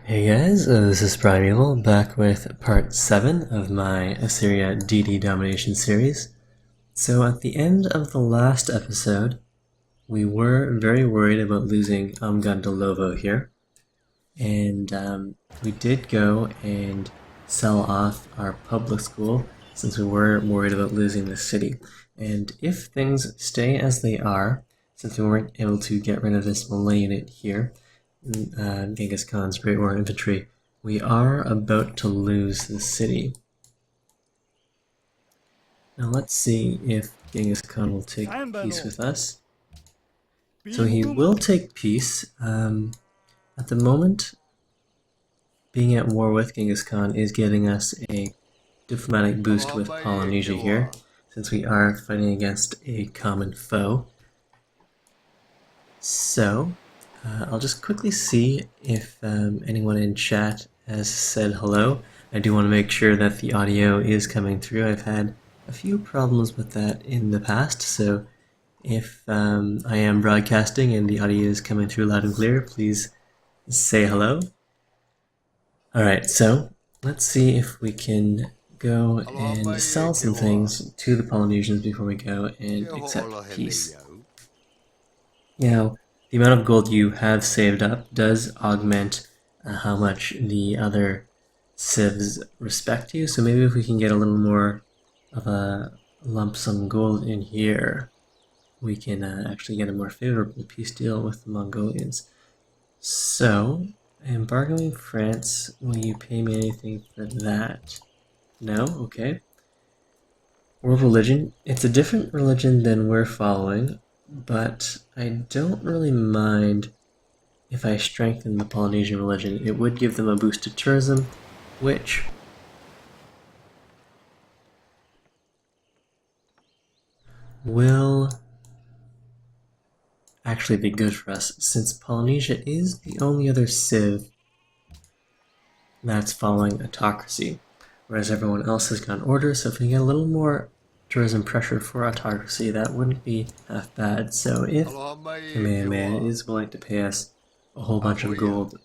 Hey guys, this is Primeval back with part 7 of my Assyria Deity Domination series. So at the end of the last episode, we were very worried about losing Amgandelovo here, and we did go and sell off our public school since we were worried about losing the city. And if things stay as they are, since we weren't able to get rid of this Malay unit here, Genghis Khan's Great War Infantry, we are about to lose the city. Now let's see if Genghis Khan will take peace with us. So he will take peace. At the moment, being at war with Genghis Khan is giving us a diplomatic boost with Polynesia here, since we are fighting against a common foe. So, I'll just quickly see if anyone in chat has said hello. I do want to make sure that the audio is coming through. I've had a few problems with that in the past, so if I am broadcasting and the audio is coming through loud and clear, please say hello. Alright, so let's see if we can go and sell some things to the Polynesians before we go and accept peace. Now, the amount of gold you have saved up does augment how much the other civs respect you, so maybe if we can get a little more of a lump sum gold in here, we can actually get a more favorable peace deal with the Mongolians. So, embargoing France, will you pay me anything for that? No? Okay. World religion, it's a different religion than we're following, but I don't really mind if I strengthen the Polynesian religion. It would give them a boost to tourism, which will actually be good for us, since Polynesia is the only other civ that's following autocracy, whereas everyone else has gone order, so if we get a little more tourism pressure for autocracy, that wouldn't be half bad. So if Kamehameha is willing to pay us a whole bunch of gold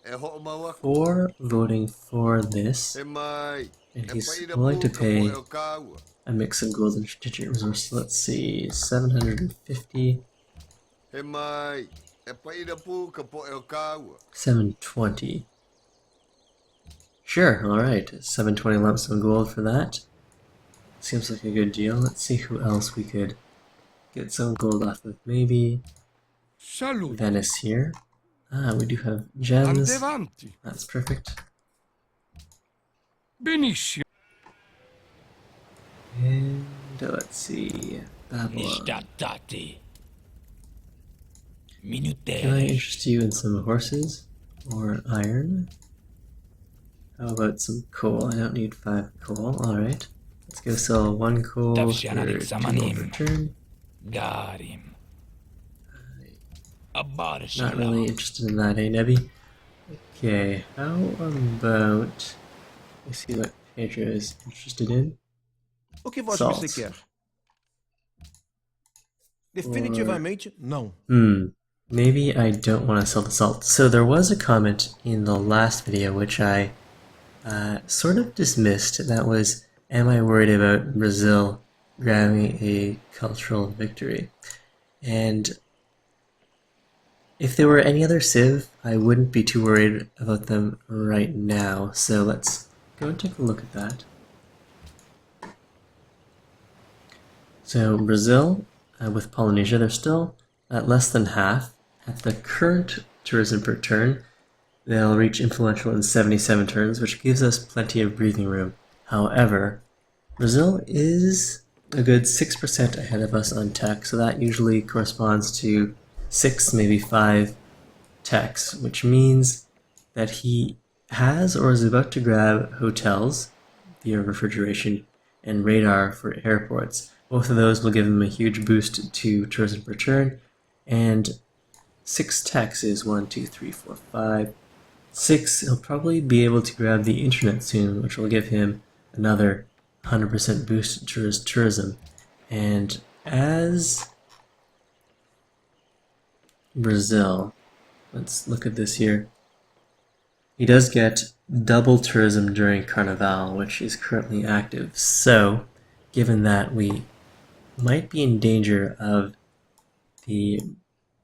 for voting for this, and he's willing to pay a mix of gold and strategic resources, let's see, 750, 720. Sure, alright, 720 lump sum gold for that. Seems like a good deal. Let's see who else we could get some gold off of. Maybe Venice here. Ah, we do have gems. That's perfect. Benissimo. And let's see, Babylon. Can I interest you in some horses or iron? How about some coal? I don't need 5 coal. Alright. Let's go sell 1 coal for 2 gold per turn. Not really interested in that, eh, Nebby? Okay, how about... Let's see what Pedro is interested in. O que você quer? Definitivamente não. Maybe I don't want to sell the salt. So there was a comment in the last video which I sort of dismissed. That was, am I worried about Brazil grabbing a cultural victory? And if there were any other civ, I wouldn't be too worried about them right now. So let's go and take a look at that. So Brazil, with Polynesia, they're still at less than half. At the current tourism per turn, they'll reach influential in 77 turns, which gives us plenty of breathing room. However, Brazil is a good 6% ahead of us on tech, so that usually corresponds to 6, maybe 5 techs, which means that he has or is about to grab hotels via refrigeration and radar for airports. Both of those will give him a huge boost to tourism per turn, and 6 techs is 1, 2, 3, 4, 5, 6. He'll probably be able to grab the internet soon, which will give him another 100% boost to his tourism. And as Brazil, let's look at this here. he does get double tourism during Carnival, which is currently active. So, given that, we might be in danger of the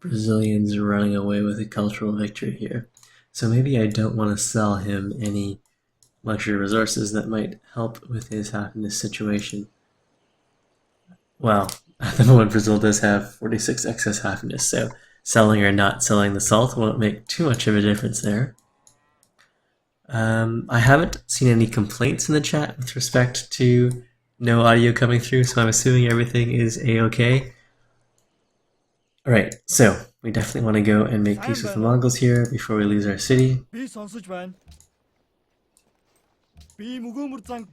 Brazilians running away with a cultural victory here. So maybe I don't want to sell him any luxury resources that might help with his happiness situation. Well, at the moment Brazil does have 46 excess happiness, so selling or not selling the salt won't make too much of a difference there. I haven't seen any complaints in the chat with respect to no audio coming through, so I'm assuming everything is a-okay. Alright, so we definitely want to go and make peace with the Mongols here before we lose our city.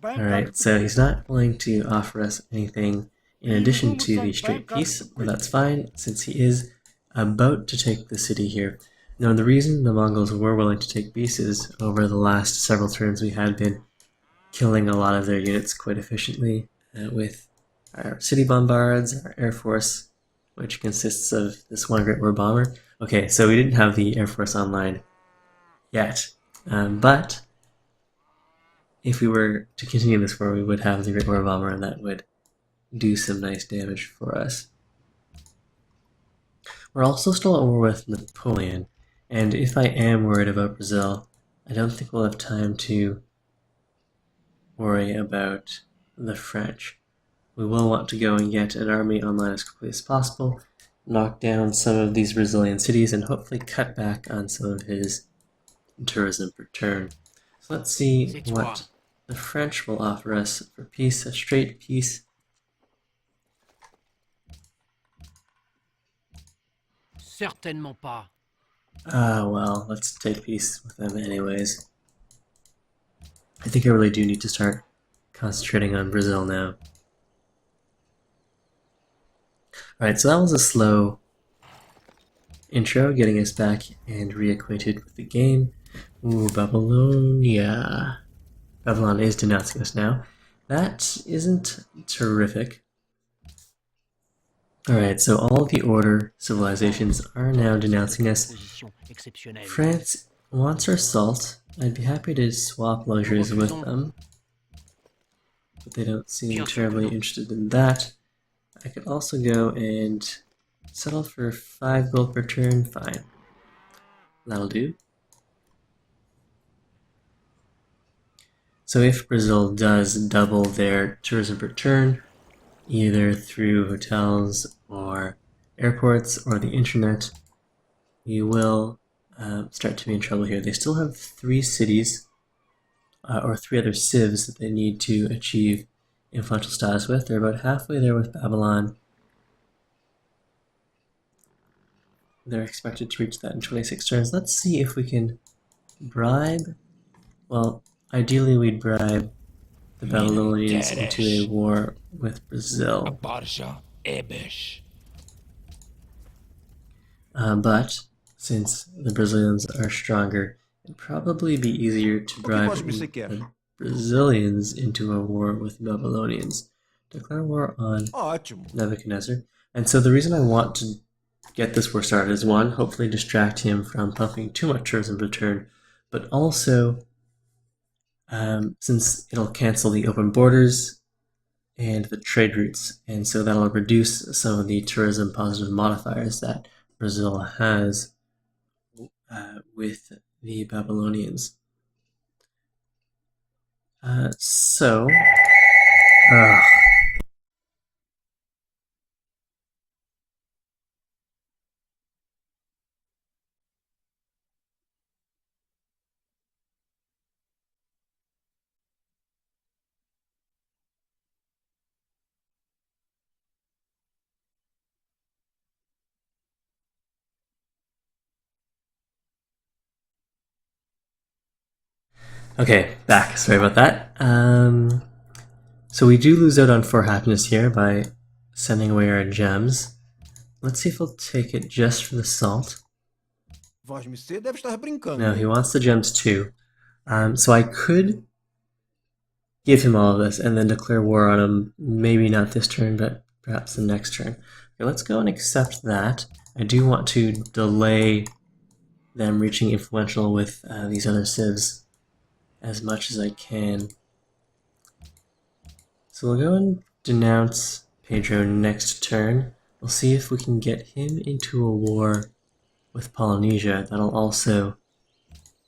Alright, so he's not willing to offer us anything in addition to the straight peace, but that's fine since he is about to take the city here. Now, the reason the Mongols were willing to take peace is over the last several turns we had been killing a lot of their units quite efficiently with our city bombards, our air force, which consists of this one Great War bomber. Okay, so we didn't have the air force online yet, but if we were to continue this war, we would have the Great War bomber, and that would do some nice damage for us. We're also still at war with Napoleon, and if I am worried about Brazil, I don't think we'll have time to worry about the French. We will want to go and get an army online as quickly as possible, knock down some of these Brazilian cities, and hopefully cut back on some of his tourism per turn. So let's see what the French will offer us for peace, a straight peace. Certainement pas. Well, let's take peace with them anyways. I think I really do need to start concentrating on Brazil now. Alright, so that was a slow intro, getting us back and reacquainted with the game. Ooh, Babylonia. Babylon is denouncing us now. That isn't terrific. Alright, so all the Order civilizations are now denouncing us. France wants our salt. I'd be happy to swap luxuries with them, but they don't seem terribly interested in that. I could also go and settle for 5 gold per turn. Fine. That'll do. So if Brazil does double their tourism per turn, either through hotels or airports or the internet, we will start to be in trouble here. They still have 3 cities, or 3 other civs that they need to achieve influential status with. They're about halfway there with Babylon. They're expected to reach that in 26 turns. Let's see if we can bribe. Well, ideally we'd bribe the Babylonians into a war with Brazil. But since the Brazilians are stronger, it'd probably be easier to bribe the Brazilians into a war with Babylonians. Declare war on Nebuchadnezzar. And so the reason I want to get this war started is, one, hopefully distract him from pumping too much tourism per turn, but also since it'll cancel the open borders and the trade routes, and so that'll reduce some of the tourism positive modifiers that Brazil has with the Babylonians. Okay, back. Sorry about that. So we do lose out on 4 happiness here by sending away our gems. Let's see if he'll take it just for the salt. No, he wants the gems too. So I could give him all of this and then declare war on him. Maybe not this turn, but perhaps the next turn. Okay, let's go and accept that. I do want to delay them reaching influential with these other civs as much as I can. So we'll go and denounce Pedro next turn. We'll see if we can get him into a war with Polynesia. That'll also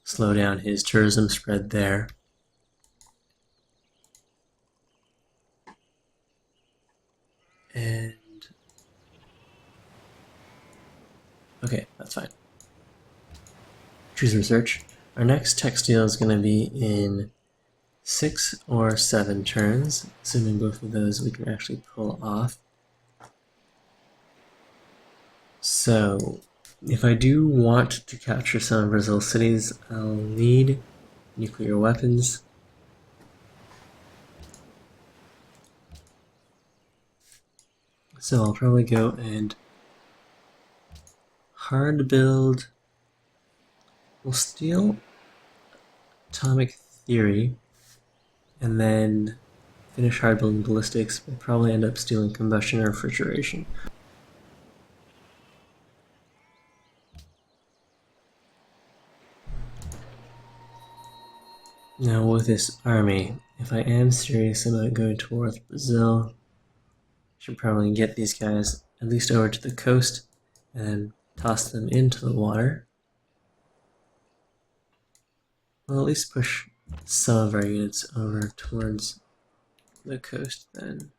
slow down his tourism spread there. And okay, that's fine. Choose research. Our next textile is going to be in 6 or 7 turns, assuming both of those we can actually pull off. So, if I do want to capture some of Brazil's cities, I'll need nuclear weapons. So I'll probably go and hard build. We'll steal atomic theory, and then finish hard building ballistics. We'll probably end up stealing combustion or refrigeration. Now with this army, if I am serious about going to war with Brazil, I should probably get these guys at least over to the coast and then toss them into the water. We'll at least push some of our units over towards the coast then.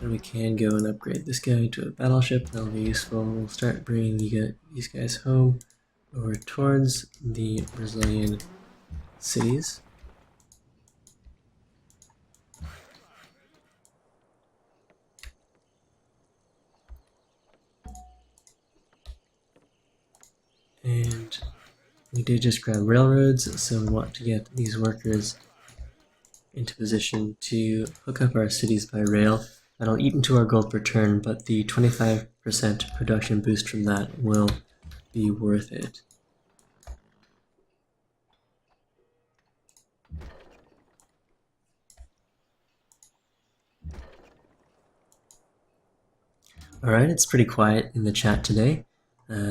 And we can go and upgrade this guy to a battleship. That'll be useful. We'll start bringing these guys home over towards the Brazilian cities. And we did just grab railroads, so we want to get these workers into position to hook up our cities by rail. That'll eat into our gold per turn, but the 25% production boost from that will be worth it. Alright, it's pretty quiet in the chat today.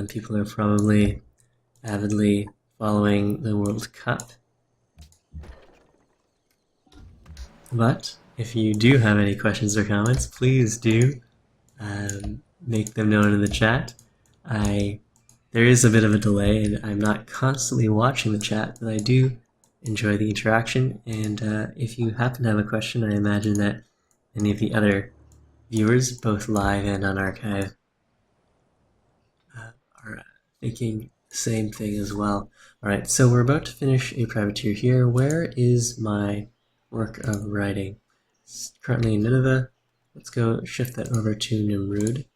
People are probably avidly following the World Cup. But if you do have any questions or comments, please do make them known in the chat. There is a bit of a delay, and I'm not constantly watching the chat, but I do enjoy the interaction. And if you happen to have a question, I imagine that many of the other viewers, both live and on archive, are thinking the same thing as well. Alright, so we're about to finish a privateer here. Where is my work of writing? It's currently in Nineveh. Let's go shift that over to Nimrud.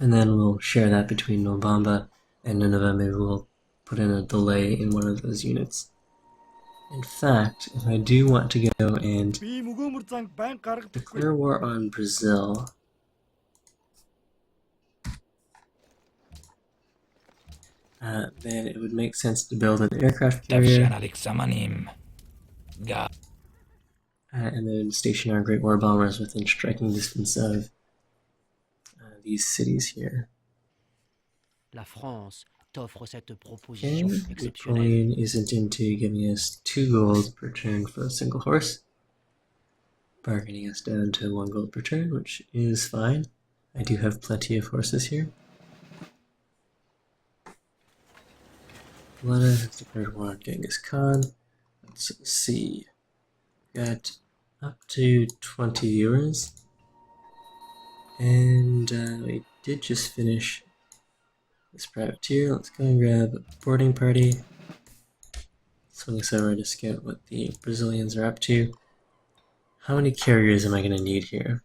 And then we'll share that between Nobamba and Nineveh. Maybe we'll put in a delay in one of those units. In fact, if I do want to go and declare war on Brazil, then it would make sense to build an aircraft carrier and then station our Great War bombers within striking distance of these cities here. La France t'offre cette proposition Okay, exceptionnelle. Napoleon isn't into giving us 2 gold per turn for a single horse, bargaining us down to 1 gold per turn, which is fine. I do have plenty of horses here. Lana has declared war on Genghis Khan. Let's see. Got up to 20 viewers. And we did just finish this privateer. Let's go and grab a boarding party. Swing us over to scout what the Brazilians are up to. How many carriers am I going to need here?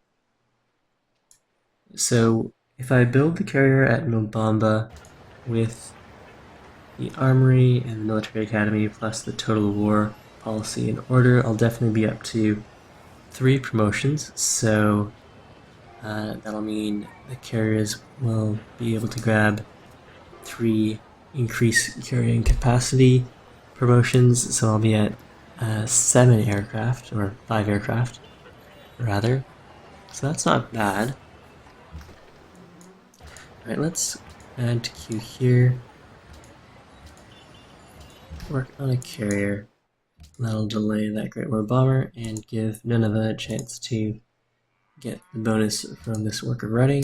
So if I build the carrier at Nobamba with the armory and the military academy plus the total war policy in order, I'll definitely be up to 3 promotions. So that'll mean the carriers will be able to grab 3 increased carrying capacity promotions, so I'll be at 7 aircraft, or 5 aircraft, rather. So that's not bad. Alright, let's add to queue here. Work on a carrier. That'll delay that Great War Bomber and give Nineveh a chance to get the bonus from this work of writing.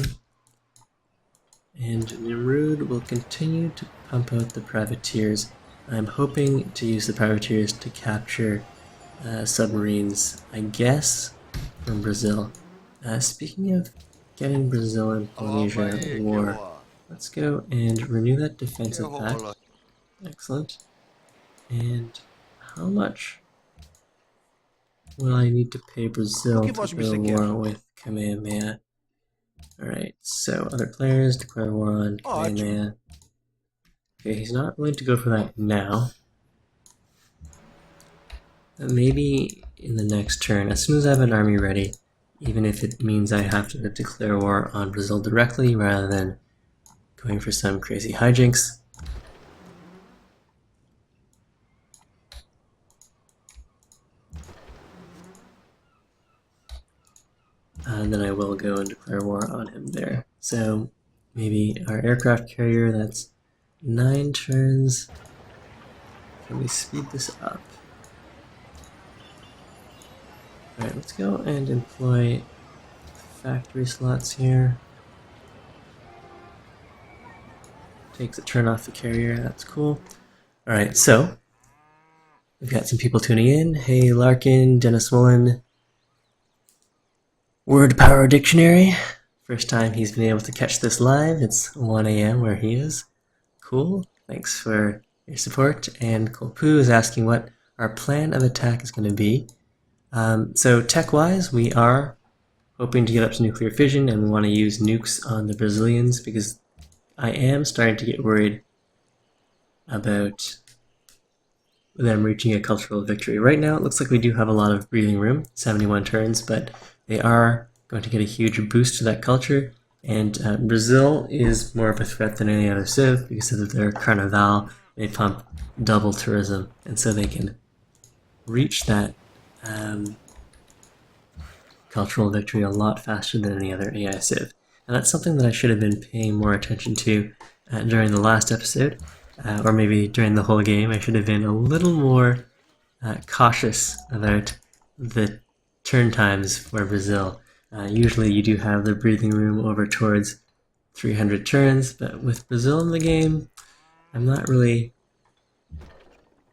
And Nimrud will continue to pump out the privateers. I'm hoping to use the privateers to capture submarines, I guess, from Brazil. Speaking of getting Brazil and Polynesia at war, let's go and renew that defensive pact. Excellent. And how much will I need to pay Brazil to go to war with Kamehameha? Alright, so other players declare war on Kamehameha. Okay, he's not willing to go for that now. Maybe in the next turn, as soon as I have an army ready, even if it means I have to declare war on Brazil directly rather than going for some crazy hijinks. And then I will go and declare war on him there. So maybe our aircraft carrier, that's 9 turns. Can we speed this up? Alright, let's go and employ factory slots here. Takes a turn off the carrier, that's cool. Alright, so we've got some people tuning in. Hey Larkin, Dennis Mullen. Word Power Dictionary. First time he's been able to catch this live. It's 1 a.m. where he is. Cool. Thanks for your support. And Kolpu is asking what our plan of attack is going to be. So tech-wise, we are hoping to get up to nuclear fission, and we want to use nukes on the Brazilians because I am starting to get worried about them reaching a cultural victory. Right now, it looks like we do have a lot of breathing room, 71 turns, but they are going to get a huge boost to that culture. And Brazil is more of a threat than any other civ because of their Carnival. They pump double tourism, and so they can reach that cultural victory a lot faster than any other AI civ. And that's something that I should have been paying more attention to during the last episode, or maybe during the whole game. I should have been a little more cautious about the turn times for Brazil. Usually you do have the breathing room over towards 300 turns, but with Brazil in the game, I'm not really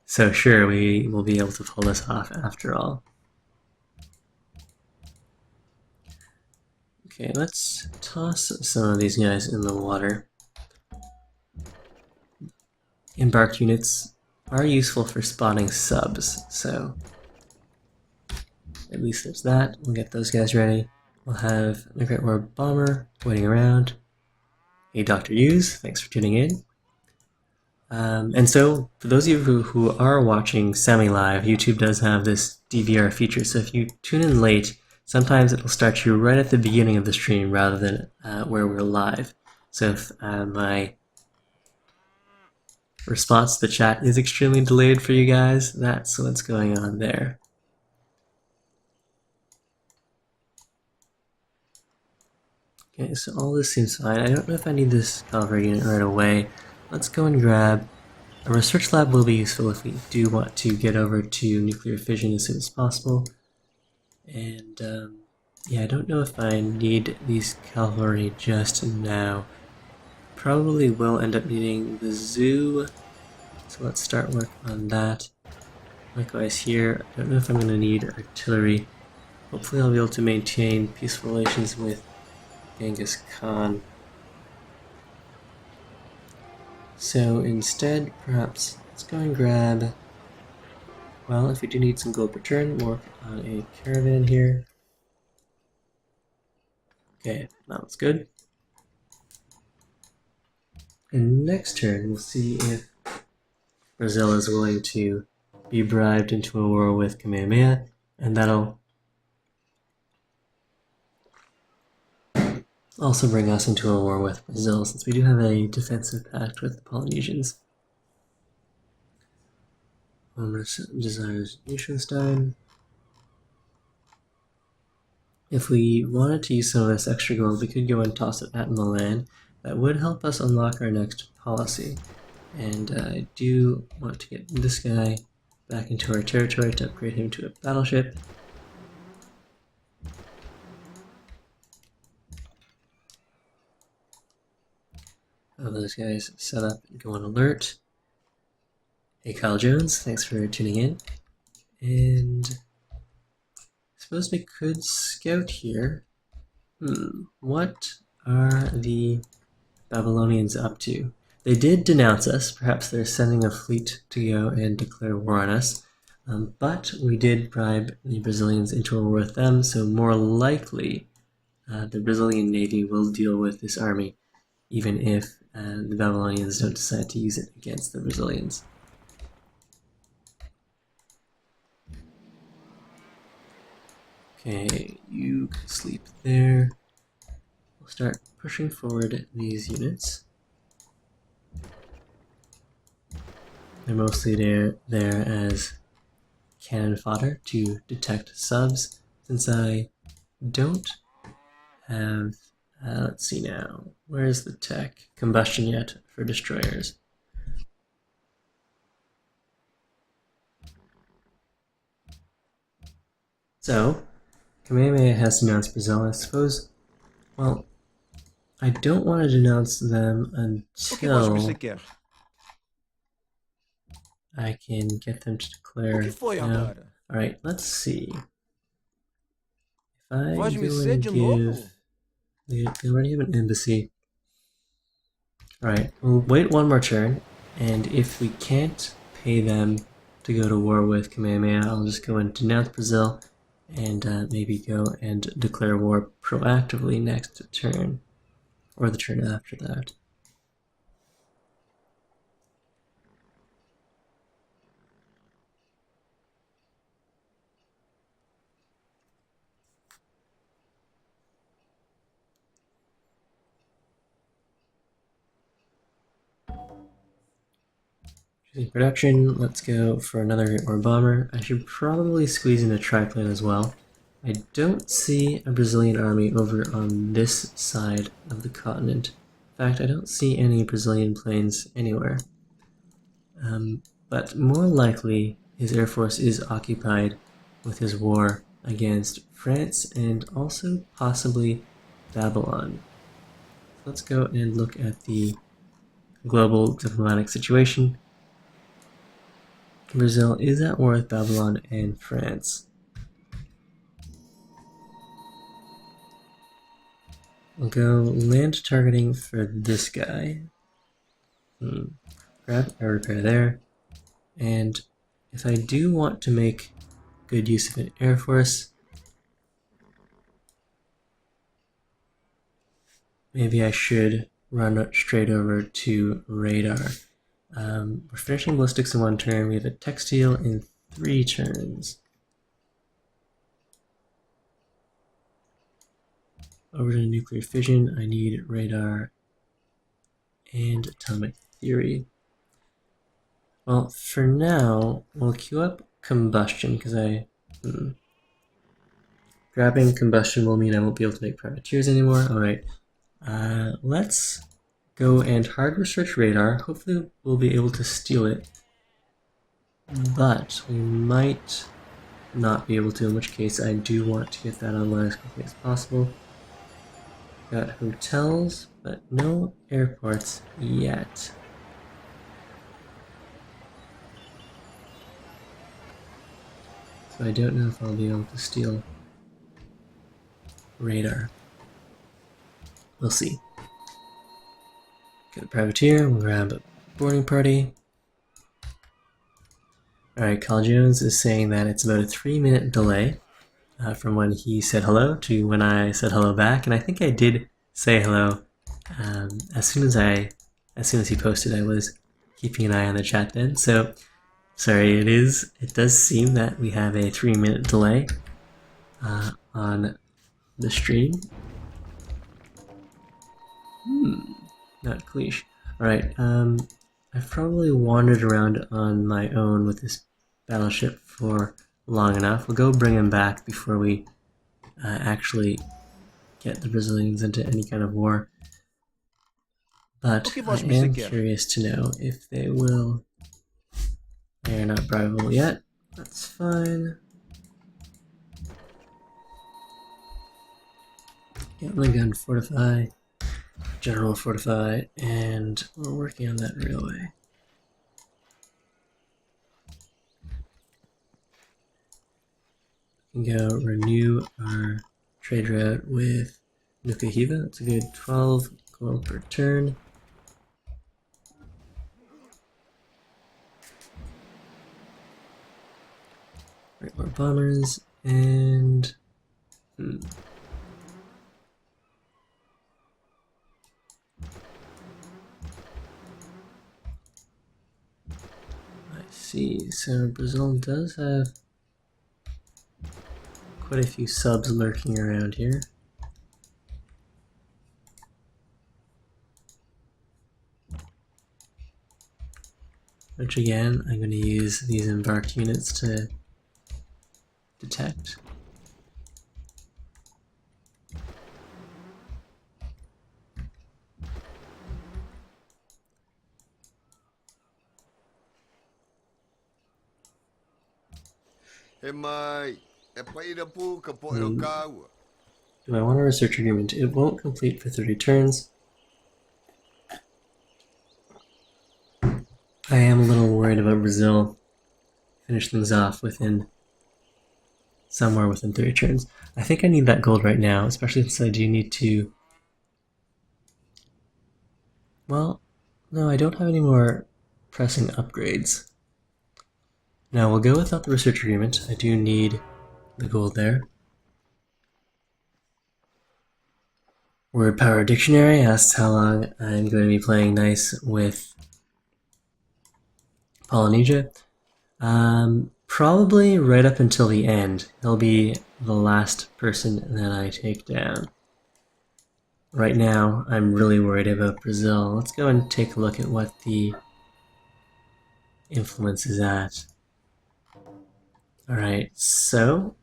so sure we will be able to pull this off after all. Okay, let's toss some of these guys in the water. Embarked units are useful for spotting subs, so at least there's that. We'll get those guys ready. We'll have the Great War Bomber waiting around. Hey, Dr. Hughes, thanks for tuning in. And so, for those of you who are watching semi-live, YouTube does have this DVR feature, so if you tune in late, sometimes it'll start you right at the beginning of the stream rather than where we're live. So if my response to the chat is extremely delayed for you guys, that's what's going on there. Okay, so all this seems fine. I don't know if I need this cavalry unit right away. Let's go and grab a research lab. Will be useful if we do want to get over to nuclear fission as soon as possible. And yeah, I don't know if I need these cavalry just now. Probably will end up needing the zoo, so let's start work on that. Likewise here, I don't know if I'm going to need artillery. Hopefully I'll be able to maintain peaceful relations with Genghis Khan. So instead, perhaps let's go and grab, well, if we do need some gold per turn, work on a caravan here. Okay, that looks good. And next turn, we'll see if Brazil is willing to be bribed into a war with Kamehameha, and that'll also bring us into a war with Brazil, since we do have a defensive pact with the Polynesians. Homer desires Liechtenstein. If we wanted to use some of this extra gold, we could go and toss it at Milan. That would help us unlock our next policy. And I do want to get this guy back into our territory to upgrade him to a battleship. All those guys set up and go on alert. Hey Kyle Jones, thanks for tuning in. And I suppose we could scout here. What are the Babylonians up to? They did denounce us. Perhaps they're sending a fleet to go and declare war on us. But we did bribe the Brazilians into a war with them, so more likely the Brazilian Navy will deal with this army, even if the Babylonians don't decide to use it against the Brazilians. Okay, you can sleep there. We'll start pushing forward these units. They're mostly there as cannon fodder to detect subs, since I don't have, let's see now, where's the tech? Combustion yet for destroyers. So, Kamehameha has denounced Brazil. I suppose, well, I don't want to denounce them until I can get them to declare. Alright, let's see. If I go and give... They already have an embassy. Alright, we'll wait one more turn, and if we can't pay them to go to war with Kamehameha, I'll just go and denounce Brazil, and maybe go and declare war proactively next turn, or the turn after that. Choosing production, let's go for another Great War Bomber. I should probably squeeze in a triplane as well. I don't see a Brazilian army over on this side of the continent. In fact, I don't see any Brazilian planes anywhere. But more likely, his air force is occupied with his war against France and also possibly Babylon. Let's go and look at the global diplomatic situation. Brazil is at war with Babylon and France. We'll go land targeting for this guy. Grab a repair there. And if I do want to make good use of an air force, maybe I should run straight over to radar. We're finishing ballistics in 1 turn. We have a textile in 3 turns. Over to nuclear fission, I need radar and atomic theory. Well, for now, we'll queue up combustion, because grabbing combustion will mean I won't be able to make privateers anymore. Alright, let's go and hard research radar. Hopefully we'll be able to steal it, but we might not be able to, in which case I do want to get that online as quickly as possible. Got hotels, but no airports yet. So I don't know if I'll be able to steal radar. We'll see. Get a privateer, we'll grab a boarding party. Alright, Kyle Jones is saying that it's about a 3-minute delay from when he said hello to when I said hello back, and I think I did say hello as soon as he posted. I was keeping an eye on the chat then, so sorry. It does seem that we have a 3-minute delay on the stream. Not cliche. Alright, I've probably wandered around on my own with this battleship for long enough. We'll go bring him back before we actually get the Brazilians into any kind of war. But O que I vosso você am quer? curious to know if they will. They are not bribable yet. That's fine. Gatling gun fortify, general fortify, and we're working on that railway. We can go renew our trade route with Nukahiva. That's a good 12 gold per turn. Right, more bombers and I see. So Brazil does have quite a few subs lurking around here. Which again, I'm going to use these embarked units to detect. E mai, e poi dopo che poi lo Hmm. cavo. Do I want a research agreement? It won't complete for 30 turns. I am a little worried about Brazil. Finish things off somewhere within 30 turns. I think I need that gold right now, especially since I do need to. Well, no, I don't have any more pressing upgrades. Now we'll go without the research agreement. I do need the gold there. Word Power Dictionary asks how long I'm going to be playing nice with Polynesia. Probably right up until the end. He'll be the last person that I take down. Right now, I'm really worried about Brazil. Let's go and take a look at what the influence is at. Alright, so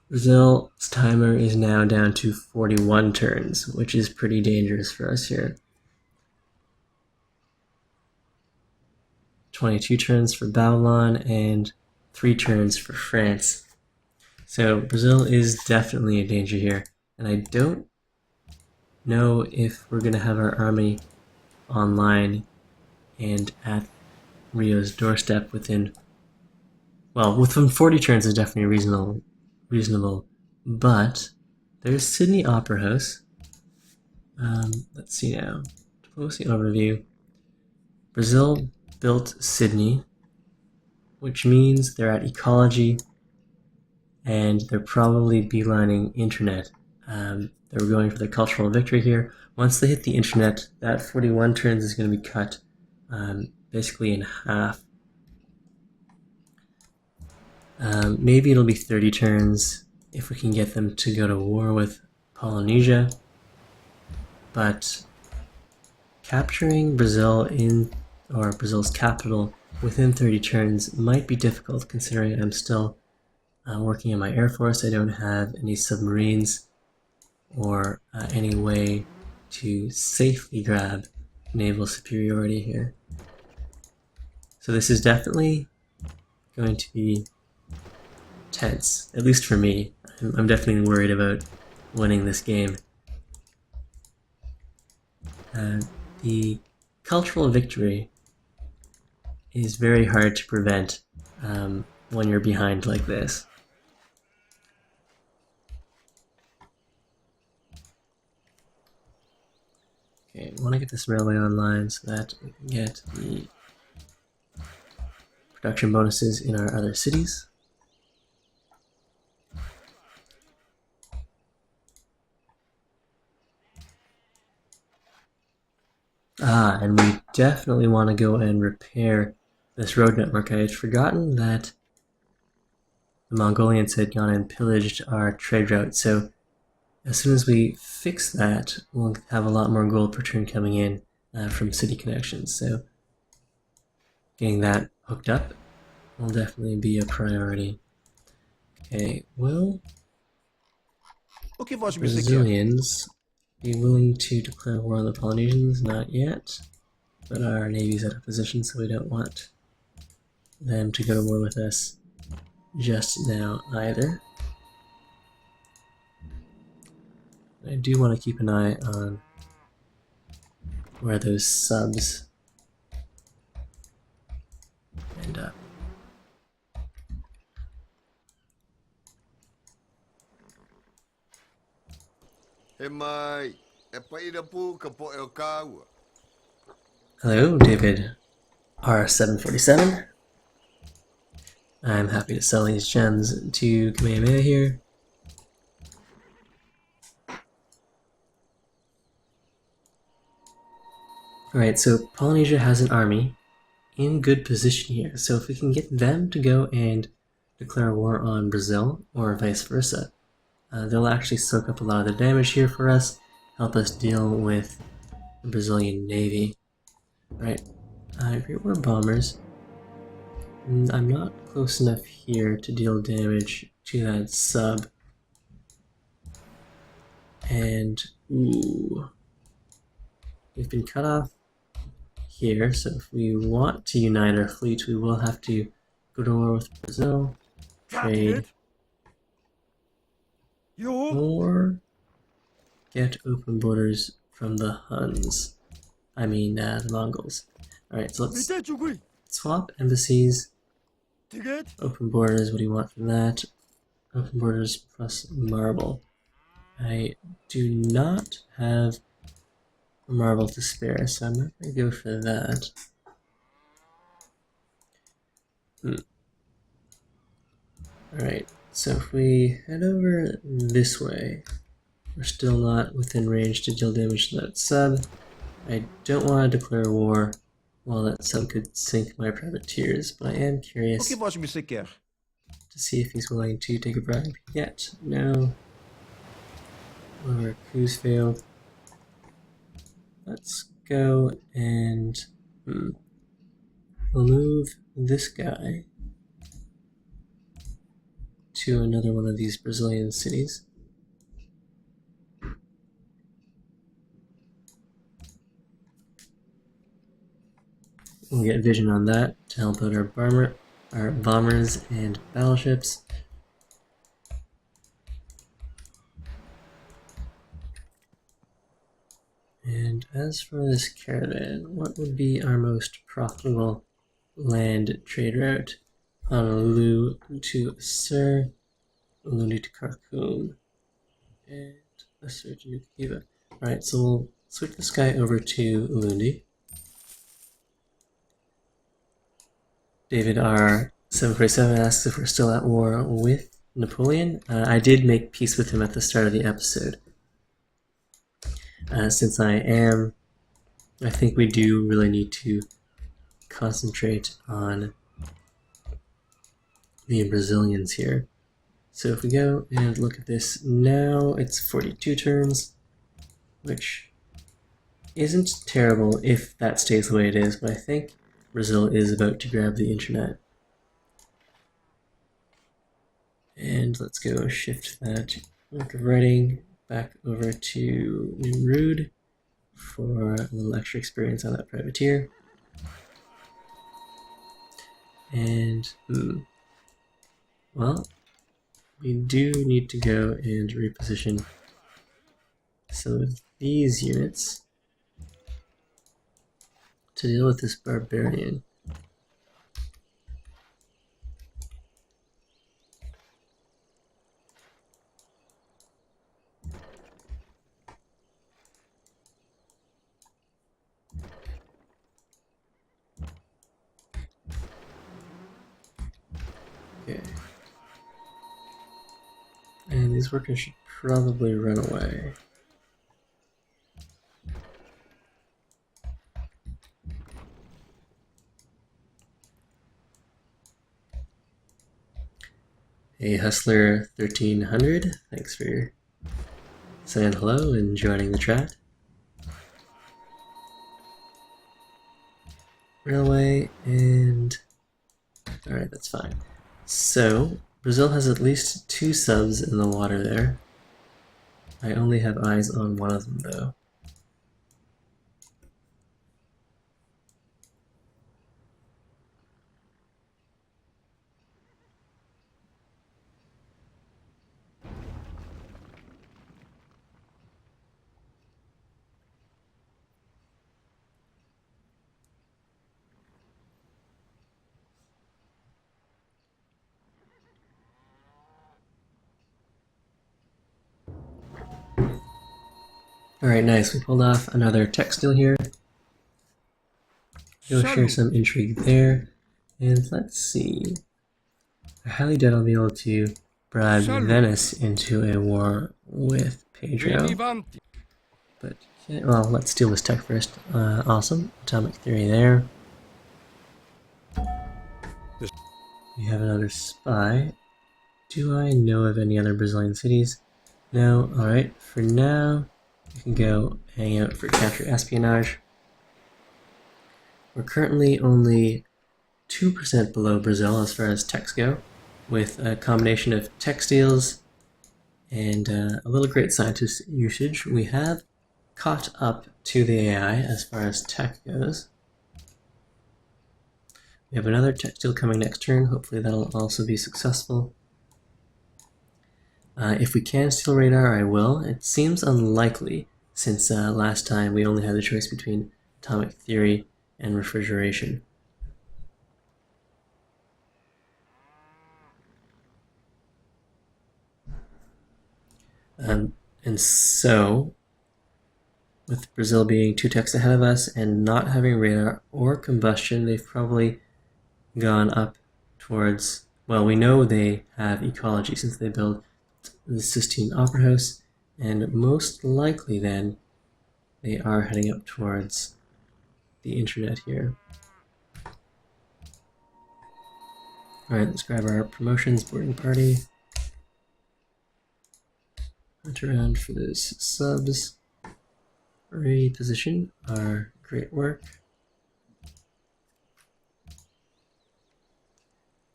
Brazil's timer is now down to 41 turns, which is pretty dangerous for us here. 22 turns for Babylon and 3 turns for France. So Brazil is definitely in danger here, and I don't know if we're going to have our army online and at Rio's doorstep within 40 turns is definitely reasonable, but there's Sydney Opera House. Let's see now. Diplomacy overview. Brazil built Sydney, which means they're at ecology, and they're probably beelining internet. They were going for the cultural victory here. Once they hit the internet, that 41 turns is going to be cut basically in half. Maybe it'll be 30 turns if we can get them to go to war with Polynesia. But capturing Brazil or Brazil's capital within 30 turns might be difficult, considering I'm still working on my air force. I don't have any submarines or any way to safely grab naval superiority here. So this is definitely going to be tense, at least for me. I'm definitely worried about winning this game. The cultural victory is very hard to prevent when you're behind like this. Okay, I want to get this railway online so that we can get the production bonuses in our other cities. And we definitely want to go and repair this road network. I had forgotten that the Mongolians had gone and pillaged our trade route, so as soon as we fix that, we'll have a lot more gold per turn coming in from city connections. So getting that hooked up will definitely be a priority. Okay, will O que você quer? Brazilians be willing to declare war on the Polynesians? Not yet, but our navy's out of position, so we don't want them to go to war with us just now either. I do want to keep an eye on where those subs end up. He mai, e pai na pu ka po e o kaua. Hello, David R747. I'm happy to sell these gems to Kamehameha here. Alright, so Polynesia has an army in good position here. So if we can get them to go and declare war on Brazil, or vice versa, they'll actually soak up a lot of the damage here for us, help us deal with the Brazilian Navy. Right, Great War bombers. I'm not close enough here to deal damage to that sub. And, ooh, we've been cut off here, so if we want to unite our fleet, we will have to go to war with Brazil, trade, or get open borders from the Huns. I mean, the Mongols. Alright, so let's swap embassies. Open borders, what do you want from that? Open borders plus marble. I do not have a marble to spare, so I'm not going to go for that. Alright, so if we head over this way, we're still not within range to deal damage to that sub. I don't want to declare war while that sub could sink my privateers, but I am O curious que você quer? to see if he's willing to take a bribe yet. No. One of our coups failed. Let's go and we'll move this guy to another one of these Brazilian cities. We'll get vision on that to help out our bombers and battleships. And as for this caravan, what would be our most profitable land trade route? Honolulu to Assur, Ulundi to Khartoum, and Assur to Nuku'hiva. Alright, so we'll switch this guy over to Ulundi. David R747 asks if we're still at war with Napoleon. I did make peace with him at the start of the episode. Since I am, I think we do really need to concentrate on the Brazilians here. So if we go and look at this now, it's 42 turns, which isn't terrible if that stays the way it is, but I think Brazil is about to grab the internet. And let's go shift that work of writing back over to Nimrud for a little extra experience on that privateer. And, well, we do need to go and reposition some of these units to deal with this barbarian. Okay. And these workers should probably run away. Hey Hustler 1300, thanks for saying hello and joining the chat. Railway and Alright, that's fine. So, Brazil has at least 2 subs in the water there. I only have eyes on one of them, though. Alright, nice. We pulled off another textile here. Go share Salut. some intrigue there. And let's see. I highly doubt I'll be able to bribe Salut. Venice into a war with Pedro. But, yeah, well, let's deal with tech first. Awesome. Atomic theory there. We have another spy. Do I know of any other Brazilian cities? No. Alright, for now, you can go hang out for counter espionage. We're currently only 2% below Brazil as far as techs go, with a combination of textiles and a little great scientist usage. We have caught up to the AI as far as tech goes. We have another textile coming next turn. Hopefully that'll also be successful. If we can steal radar, I will. It seems unlikely, since last time we only had the choice between atomic theory and refrigeration. And so, with Brazil being 2 techs ahead of us and not having radar or combustion, they've probably gone up towards, well, we know they have ecology since they build the Sistine Opera House, and most likely then they are heading up towards the internet here. Alright, let's grab our promotions, boarding party. Hunt around for those subs. Reposition our great work.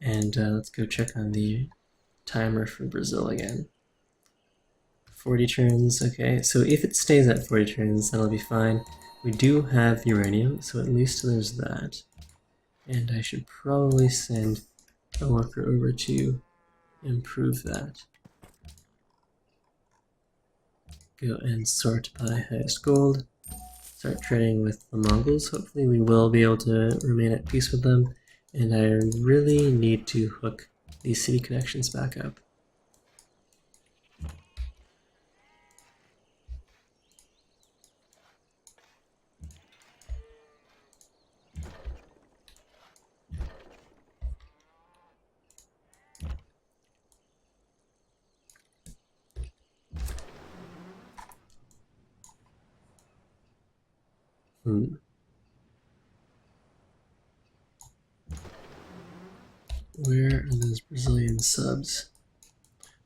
And let's go check on the timer for Brazil again. 40 turns, okay. So if it stays at 40 turns, that'll be fine. We do have uranium, so at least there's that. And I should probably send a worker over to improve that. Go and sort by highest gold. Start trading with the Mongols. Hopefully we will be able to remain at peace with them. And I really need to hook these city connections back up. Where are those Brazilian subs?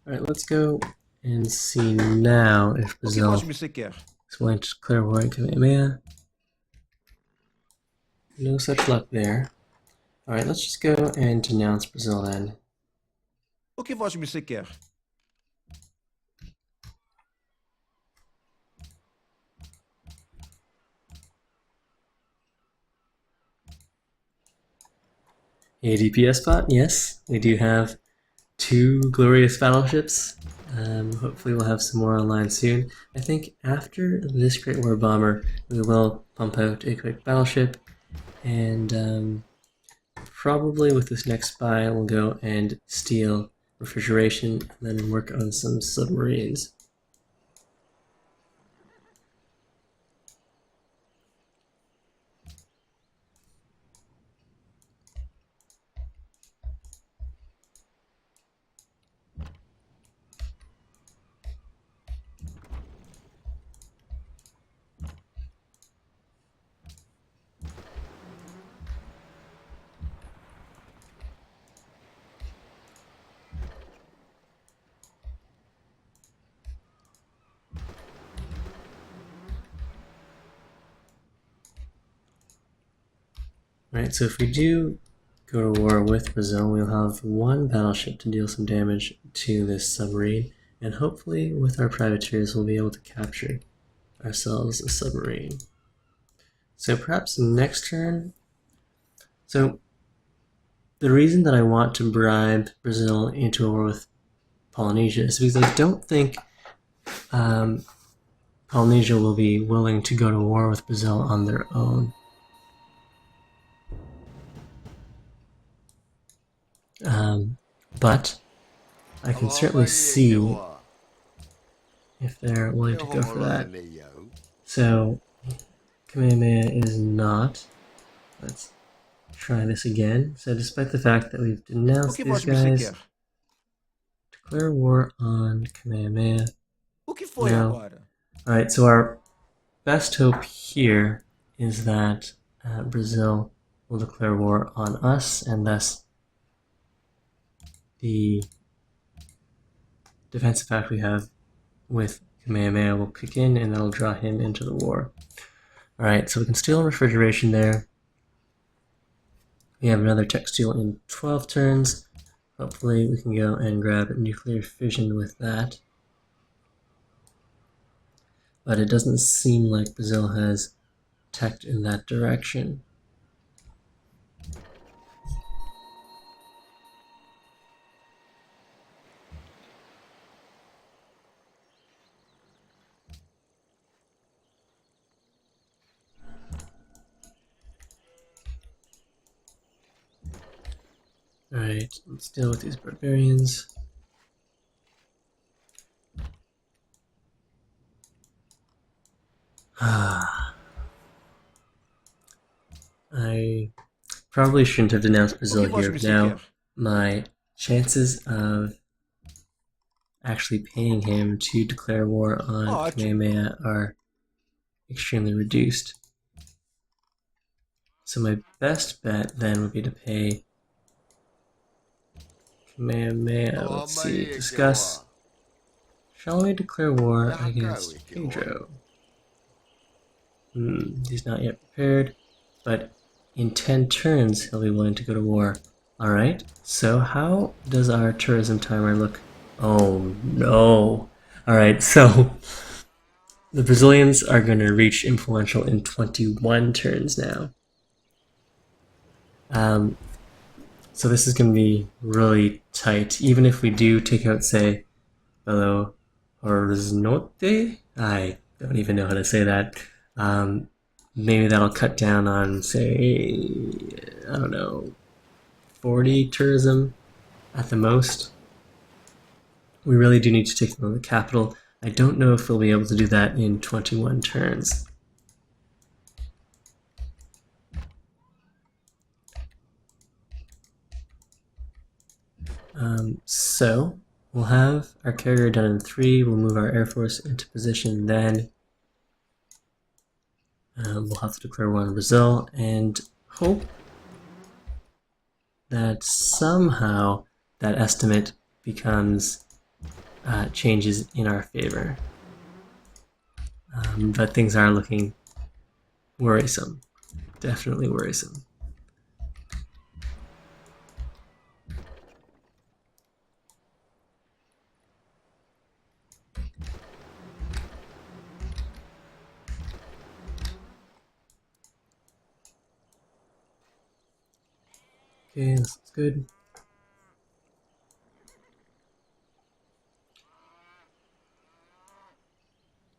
Alright, let's go and see now if Brazil is willing to declare war in Kamehameha. No such luck there. Alright, let's just go and denounce Brazil then. O que você quer? A DPS spot, yes. We do have 2 glorious battleships. Hopefully we'll have some more online soon. I think after this Great War Bomber, we will pump out a quick battleship, and probably with this next spy, we'll go and steal refrigeration, and then work on some submarines. Right, so if we do go to war with Brazil, we'll have one battleship to deal some damage to this submarine, and hopefully with our privateers we'll be able to capture ourselves a submarine. So perhaps next turn. So the reason that I want to bribe Brazil into a war with Polynesia is because I don't think Polynesia will be willing to go to war with Brazil on their own. But I can certainly see if they're willing to go for that. So Kamehameha is not. Let's try this again. So despite the fact that we've denounced O que these voz você guys, quer? declare war on Kamehameha. O que foi No. agora? Alright, so our best hope here is that Brazil will declare war on us, and thus the defensive pact we have with Kamehameha will kick in, and that'll draw him into the war. Alright, so we can steal refrigeration there. We have another textile in 12 turns. Hopefully we can go and grab nuclear fission with that. But it doesn't seem like Brazil has teched in that direction. Alright, let's deal with these barbarians. I probably shouldn't have denounced Brazil O que voz here. você Now, quer? my chances of actually paying him to declare war on Ótimo. Kamehameha are extremely reduced. So my best bet then would be to pay Kamehameha. Let's see, discuss. Shall we declare war against Pedro? He's not yet prepared, but in 10 turns he'll be willing to go to war. Alright, so how does our tourism timer look? Oh no. Alright, so the Brazilians are going to reach influential in 21 turns now. So this is going to be really tight. Even if we do take out, say, Belo Horizonte, I don't even know how to say that. Maybe that'll cut down on, say, I don't know, 40 tourism at the most. We really do need to take them on the capital. I don't know if we'll be able to do that in 21 turns. So we'll have our carrier done in 3. We'll move our air force into position then. We'll have to declare war on Brazil and hope that somehow that estimate becomes changes in our favor. But things are looking worrisome. Definitely worrisome. Okay, this looks good.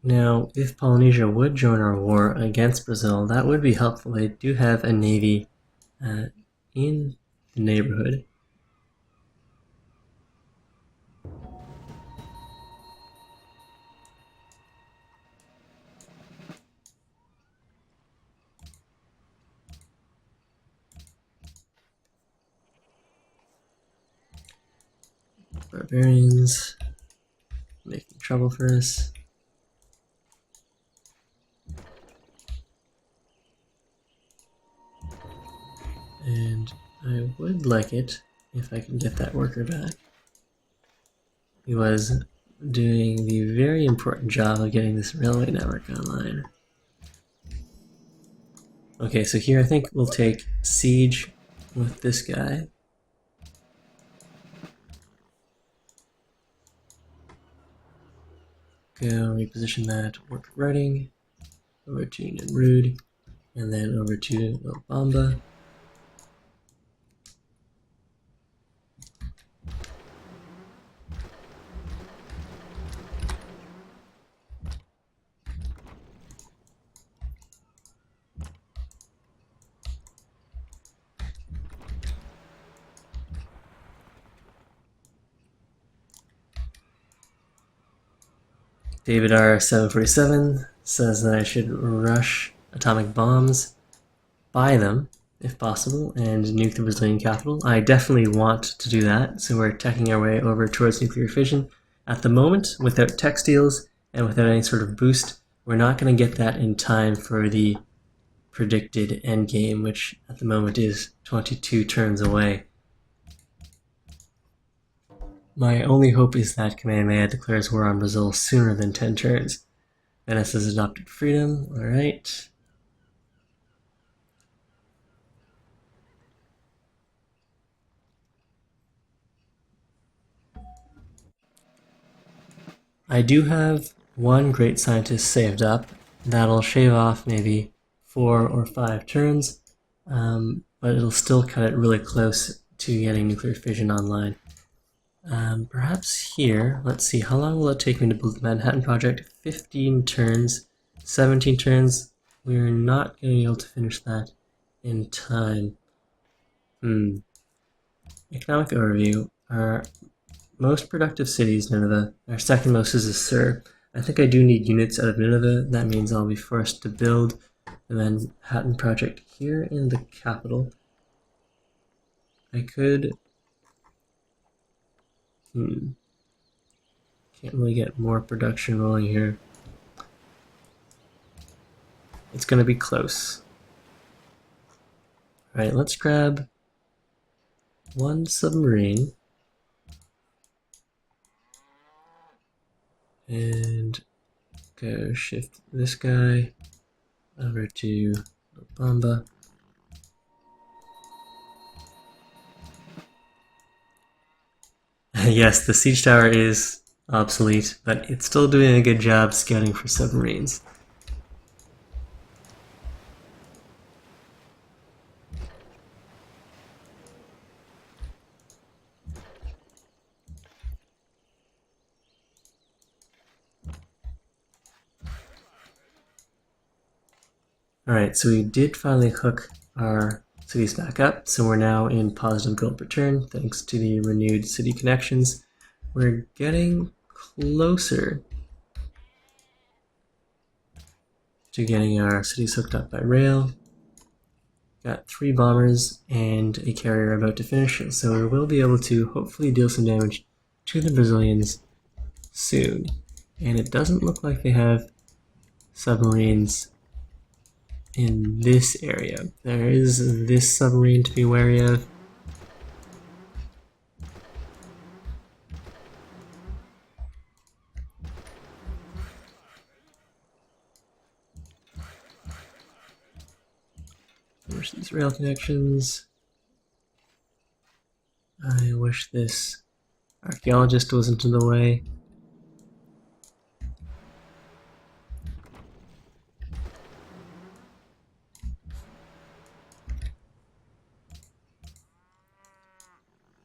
Now, if Polynesia would join our war against Brazil, that would be helpful. They do have a navy in the neighborhood. Barbarians making trouble for us. And I would like it if I can get that worker back. He was doing the very important job of getting this railway network online. Okay, so here I think we'll take siege with this guy. Go reposition that work writing over to Nimrud, and then over to Lobamba. David R747 says that I should rush atomic bombs, buy them if possible, and nuke the Brazilian capital. I definitely want to do that, so we're teching our way over towards nuclear fission. At the moment, without tech steals and without any sort of boost, we're not going to get that in time for the predicted endgame, which at the moment is 22 turns away. My only hope is that Kamehameha declares war on Brazil sooner than 10 turns. Venice has adopted freedom, alright. I do have one great scientist saved up. That'll shave off maybe 4 or 5 turns, but it'll still cut it really close to getting nuclear fission online. Perhaps here, let's see, how long will it take me to build the Manhattan Project? 15 turns, 17 turns. We're not going to be able to finish that in time. Economic overview. Our most productive city is Nineveh. Our second most is Assur. I think I do need units out of Nineveh. That means I'll be forced to build the Manhattan Project here in the capital. I could... Can't really get more production rolling here. It's gonna be close. Alright, let's grab one submarine. And go shift this guy over to Lobamba. Yes, the siege tower is obsolete, but it's still doing a good job scouting for submarines. Alright, so we did finally hook our cities back up, so we're now in positive gold per turn thanks to the renewed city connections. We're getting closer to getting our cities hooked up by rail. Got 3 bombers and a carrier about to finish, so we will be able to hopefully deal some damage to the Brazilians soon. And it doesn't look like they have submarines in this area. There is this submarine to be wary of. Wish these rail connections. I wish this archaeologist wasn't in the way.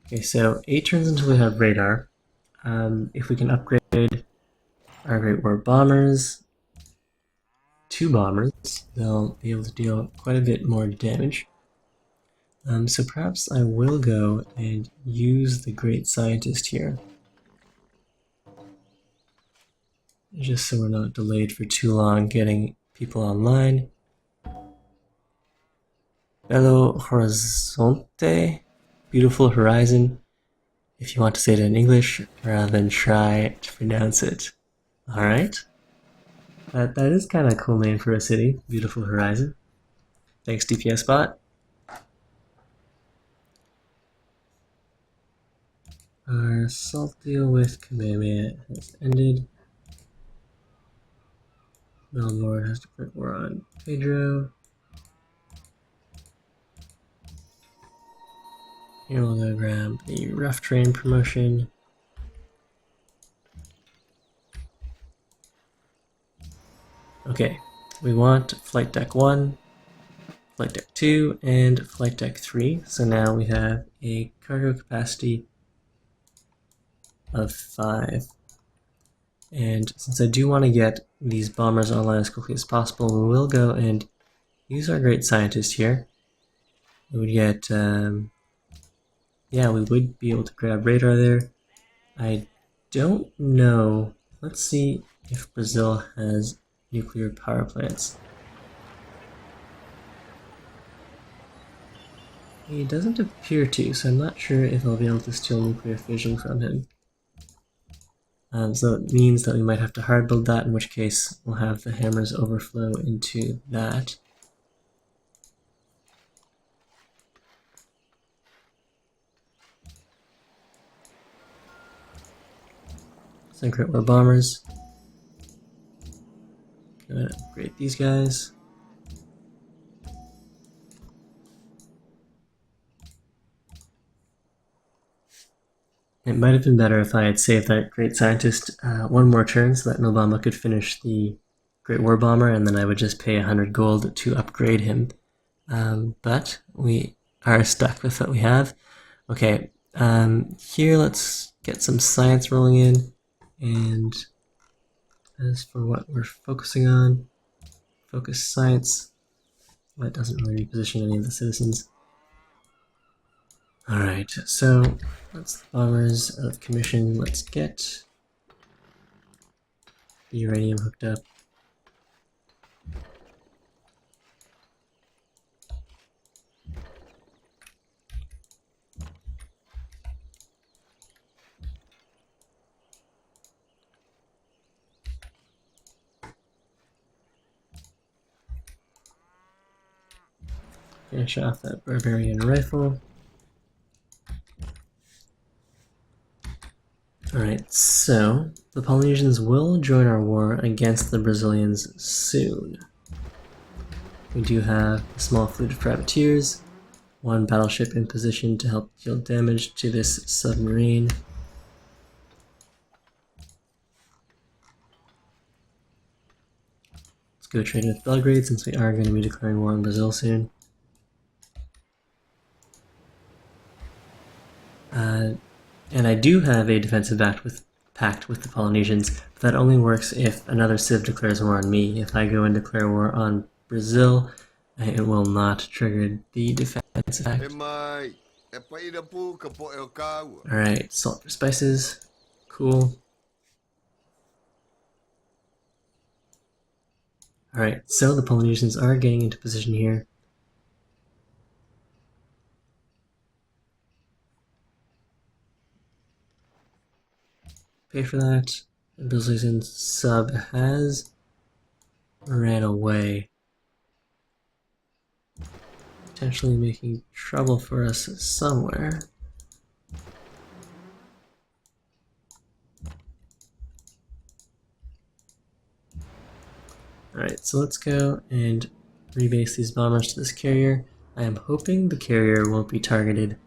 Okay, so 8 turns until we have radar. If we can upgrade our Great War bombers, 2 bombers, they'll be able to deal quite a bit more damage. So perhaps I will go and use the Great Scientist here. Just so we're not delayed for too long getting people online. Belo Horizonte, beautiful horizon, if you want to say it in English, rather than try to pronounce it. Alright. That is kind of a cool name for a city, beautiful horizon. Thanks DPS bot. Our salt deal with Kamehameha has ended. Melbourne has declared war on Pedro. Here we'll go grab the rough terrain promotion. Okay, we want flight deck 1, flight deck 2, and flight deck 3. So now we have a cargo capacity of 5. And since I do want to get these bombers online as quickly as possible, we will go and use our great scientist here. We would get, yeah, we would be able to grab radar there. I don't know. Let's see if Brazil has nuclear power plants. He doesn't appear to, so I'm not sure if I'll be able to steal nuclear fission from him. So it means that we might have to hard build that, in which case we'll have the hammers overflow into that. Synchro or bombers. Gonna upgrade these guys. It might have been better if I had saved that Great Scientist one more turn so that Nobamba could finish the Great War Bomber, and then I would just pay 100 gold to upgrade him. But we are stuck with what we have. Okay, here let's get some science rolling in, and as for what we're focusing on, focus science. That doesn't really reposition any of the citizens. Alright, so that's the bombers out of commission. Let's get the uranium hooked up. Finish off that barbarian rifle. Alright, so the Polynesians will join our war against the Brazilians soon. We do have a small fleet of privateers, one battleship in position to help deal damage to this submarine. Let's go trade with Belgrade since we are going to be declaring war on Brazil soon. And I do have a defensive pact with the Polynesians, but that only works if another civ declares war on me. If I go and declare war on Brazil, it will not trigger the defensive pact. Alright, salt for spices. Cool. Alright, so the Polynesians are getting into position here. Pay for that. The Brazilian sub has ran away, potentially making trouble for us somewhere. Alright, so let's go and rebase these bombers to this carrier. I am hoping the carrier won't be targeted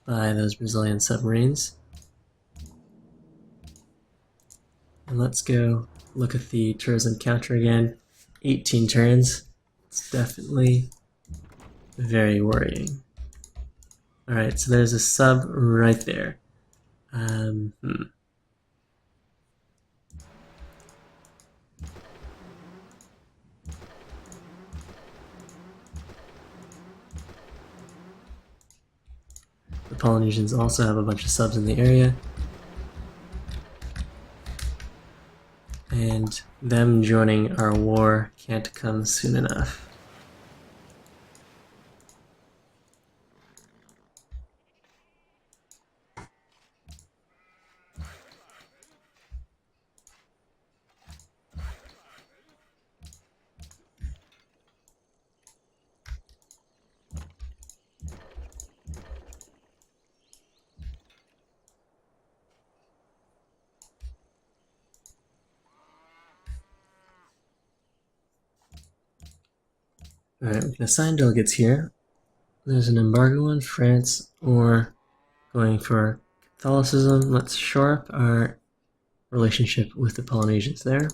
by those Brazilian submarines. And let's go look at the tourism counter again. 18 turns. It's definitely very worrying. Alright, so there's a sub right there. The Polynesians also have a bunch of subs in the area. And them joining our war can't come soon enough. Alright, we can assign delegates here. There's an embargo on France, or going for Catholicism. Let's shore up our relationship with the Polynesians there.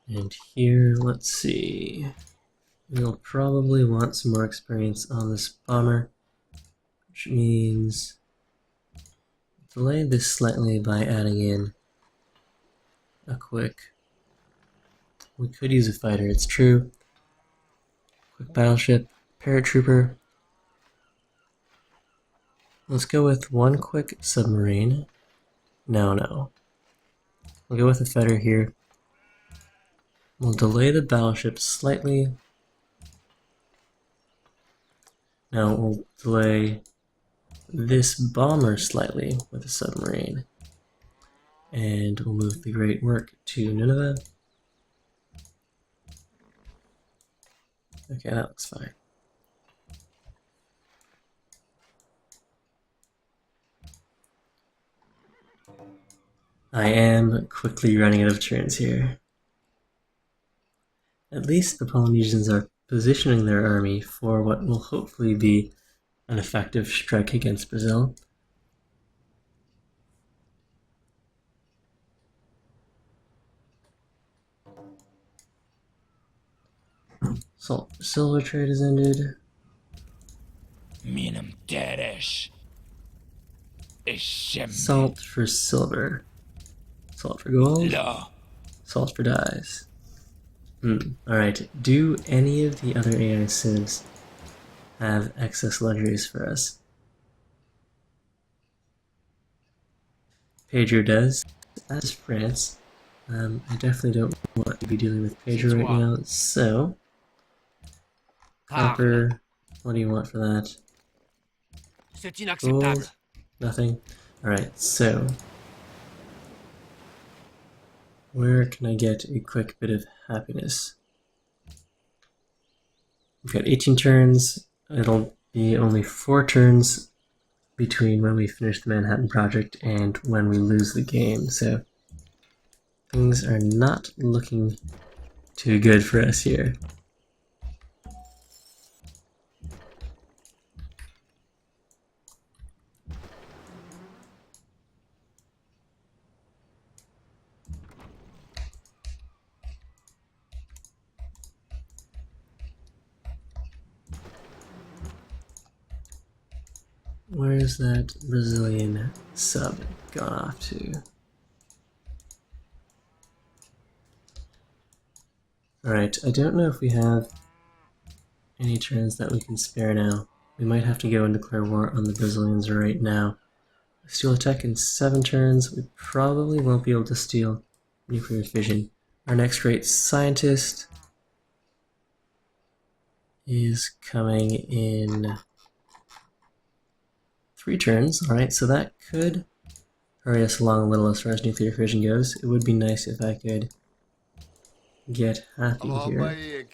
And here, let's see. We'll probably want some more experience on this bomber, which means delay this slightly by adding in a quick. We could use a fighter, it's true. Quick battleship, paratrooper. Let's go with one quick submarine. No. We'll go with a fighter here. We'll delay the battleship slightly. Now we'll delay this bomber slightly with a submarine. And we'll move the great work to Nineveh. Okay, that looks fine. I am quickly running out of turns here. At least the Polynesians are positioning their army for what will hopefully be an effective strike against Brazil. Salt for silver trade has ended. Salt for silver. Salt for gold. Salt for dyes. Alright, do any of the other AI civs have excess luxuries for us? Pedro does. As France. I definitely don't want to be dealing with Pedro right now, so... Copper, what do you want for that? C'est inacceptable. Gold? Nothing? Alright, so... where can I get a quick bit of happiness? We've got 18 turns. It'll be only 4 turns between when we finish the Manhattan Project and when we lose the game, so things are not looking too good for us here. Where's that Brazilian sub gone off to? Alright, I don't know if we have any turns that we can spare now. We might have to go and declare war on the Brazilians right now. Steal attack in 7 turns. We probably won't be able to steal nuclear fission. Our next great scientist is coming in 3 turns. Alright, so that could hurry us along a little as far as nuclear fission goes. It would be nice if I could get happy here.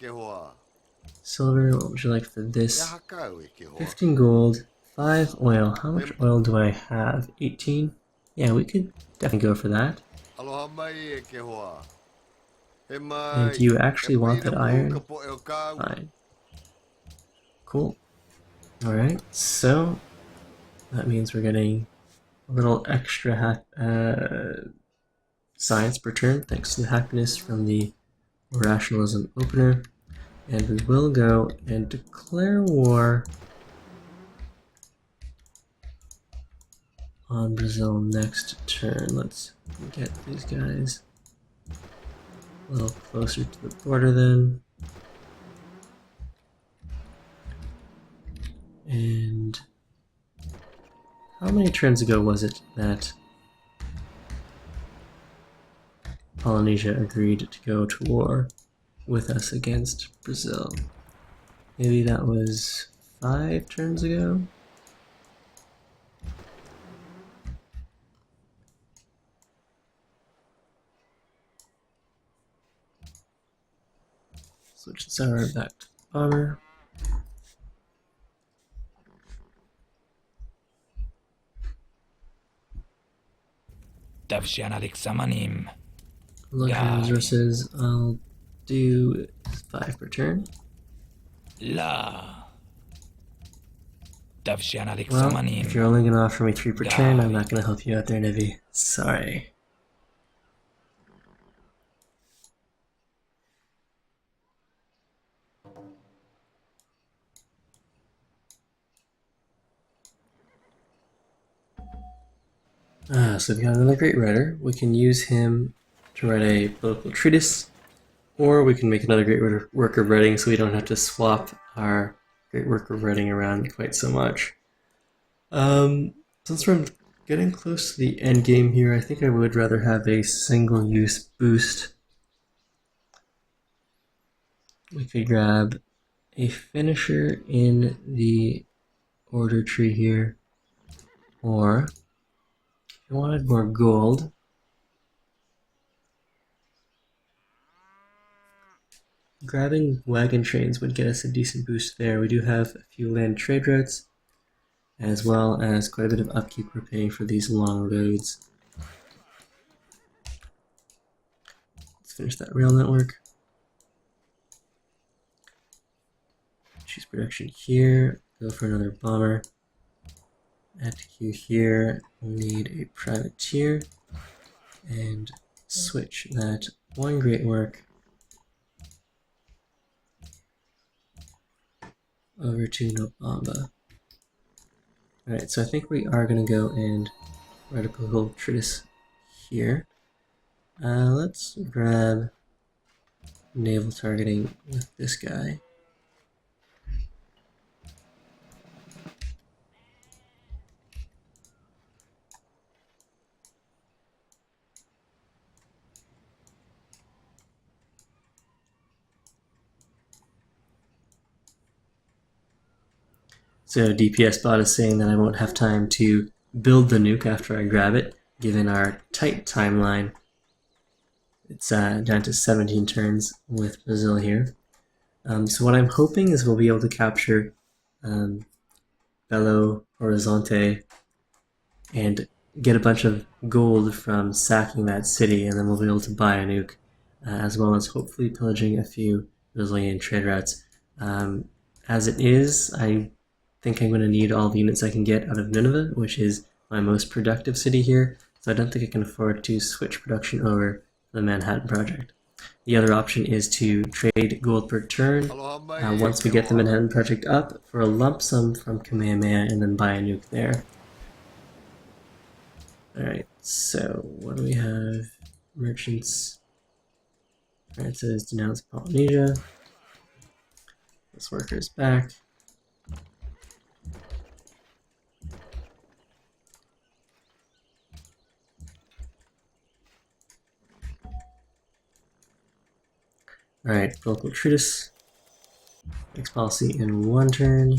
Silver, what would you like for this? 15 gold, 5 oil. How much oil do I have? 18? Yeah, we could definitely go for that. And do you actually want that iron? Fine. Cool. Alright, so that means we're getting a little extra science per turn thanks to the happiness from the rationalism opener. And we will go and declare war on Brazil next turn. Let's get these guys a little closer to the border then. And how many turns ago was it that Polynesia agreed to go to war with us against Brazil? Maybe that was 5 turns ago? Switch this over back to bomber. Luxury resources, I'll do 5 per turn. Well, if you're only going to offer me 3 per turn, I'm not going to help you out there, Nevi. Sorry. So we've got another great writer. We can use him to write a political treatise, or we can make another great work of writing so we don't have to swap our great work of writing around quite so much. Since we're getting close to the end game here, I think I would rather have a single-use boost. We could grab a finisher in the order tree here, or if you wanted more gold, grabbing wagon trains would get us a decent boost there. We do have a few land trade routes, as well as quite a bit of upkeep we're paying for these long roads. Let's finish that rail network. Choose production here, go for another bomber. Add to queue here, we'll need a privateer, and switch that one great work over to Nobamba. Alright, so I think we are going to go and write a political treatise here. Let's grab naval targeting with this guy. So DPS bot is saying that I won't have time to build the nuke after I grab it, given our tight timeline. It's down to 17 turns with Brazil here. So what I'm hoping is we'll be able to capture Belo Horizonte and get a bunch of gold from sacking that city, and then we'll be able to buy a nuke, as well as hopefully pillaging a few Brazilian trade routes. As it is, I think I'm going to need all the units I can get out of Nineveh, which is my most productive city here, so I don't think I can afford to switch production over to the Manhattan Project. The other option is to trade gold per turn once we get the Manhattan Project up for a lump sum from Kamehameha and then buy a nuke there. Alright, so what do we have? Merchants. Alright, so it's denounce Polynesia. This worker is back. Alright, political treatise. Next policy in 1 turn.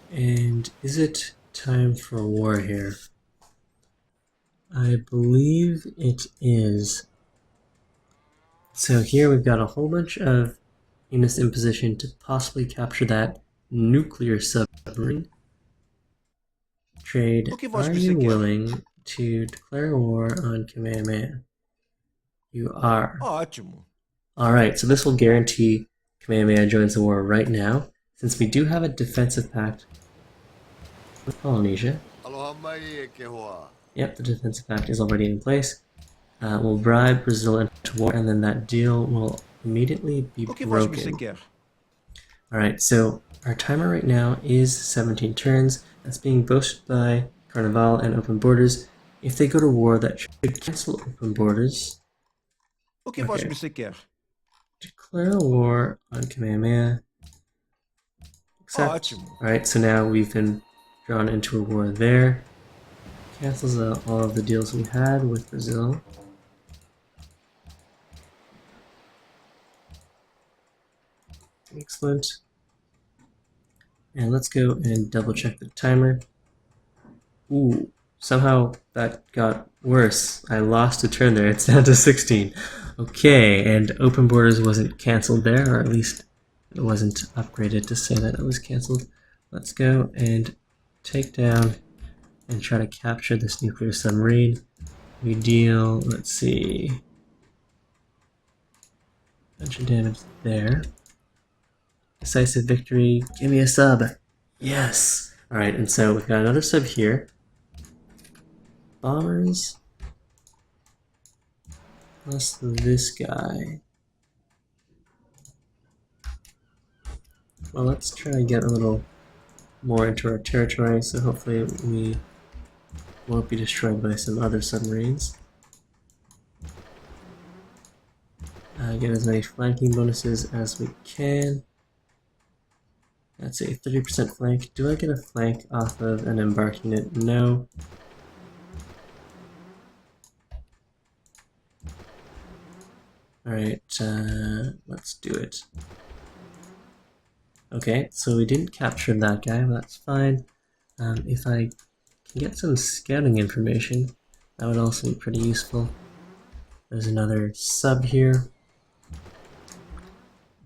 And is it time for war here? I believe it is. So here we've got a whole bunch of units in position to possibly capture that nuclear submarine. Trade, are you willing to declare war on Kamehameha? You are. Ótimo. Alright, so this will guarantee Kamehameha joins the war right now, since we do have a defensive pact with Polynesia. Yep, the defensive pact is already in place. We'll bribe Brazil into war, and then that deal will immediately be broken. Alright, so our timer right now is 17 turns. That's being boasted by Carnival and Open Borders. If they go to war, that should cancel Open Borders. O que voz você quer? Declare war on Kamehameha. Accept. Ótimo. Alright, so now we've been drawn into a war there. Cancels out all of the deals we had with Brazil. Excellent. And let's go and double check the timer. Ooh, somehow that got worse. I lost a turn there. It's down to 16. Okay, and open borders wasn't cancelled there, or at least it wasn't upgraded to say that it was cancelled. Let's go and take down and try to capture this nuclear submarine. We deal, let's see, bunch of damage there. Decisive victory. Give me a sub. Yes. Alright, and so we've got another sub here. Bombers. Plus this guy. Well, let's try and get a little more into our territory, so hopefully we won't be destroyed by some other submarines. Get as many flanking bonuses as we can. That's a 30% flank. Do I get a flank off of an embarking unit? No. Alright, let's do it. Okay, so we didn't capture that guy, but that's fine. If I can get some scouting information, that would also be pretty useful. There's another sub here.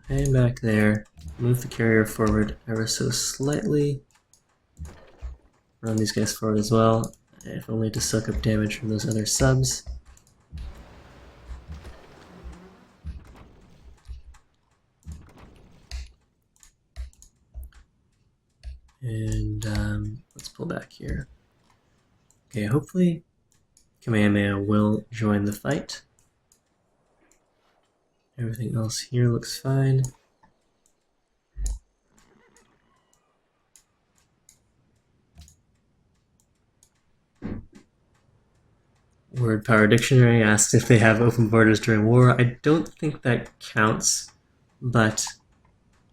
Hang back there. Move the carrier forward ever so slightly. Run these guys forward as well, if only to soak up damage from those other subs. And let's pull back here. Okay, hopefully Kamehameha will join the fight. Everything else here looks fine. Word Power Dictionary asks if they have open borders during war. I don't think that counts, but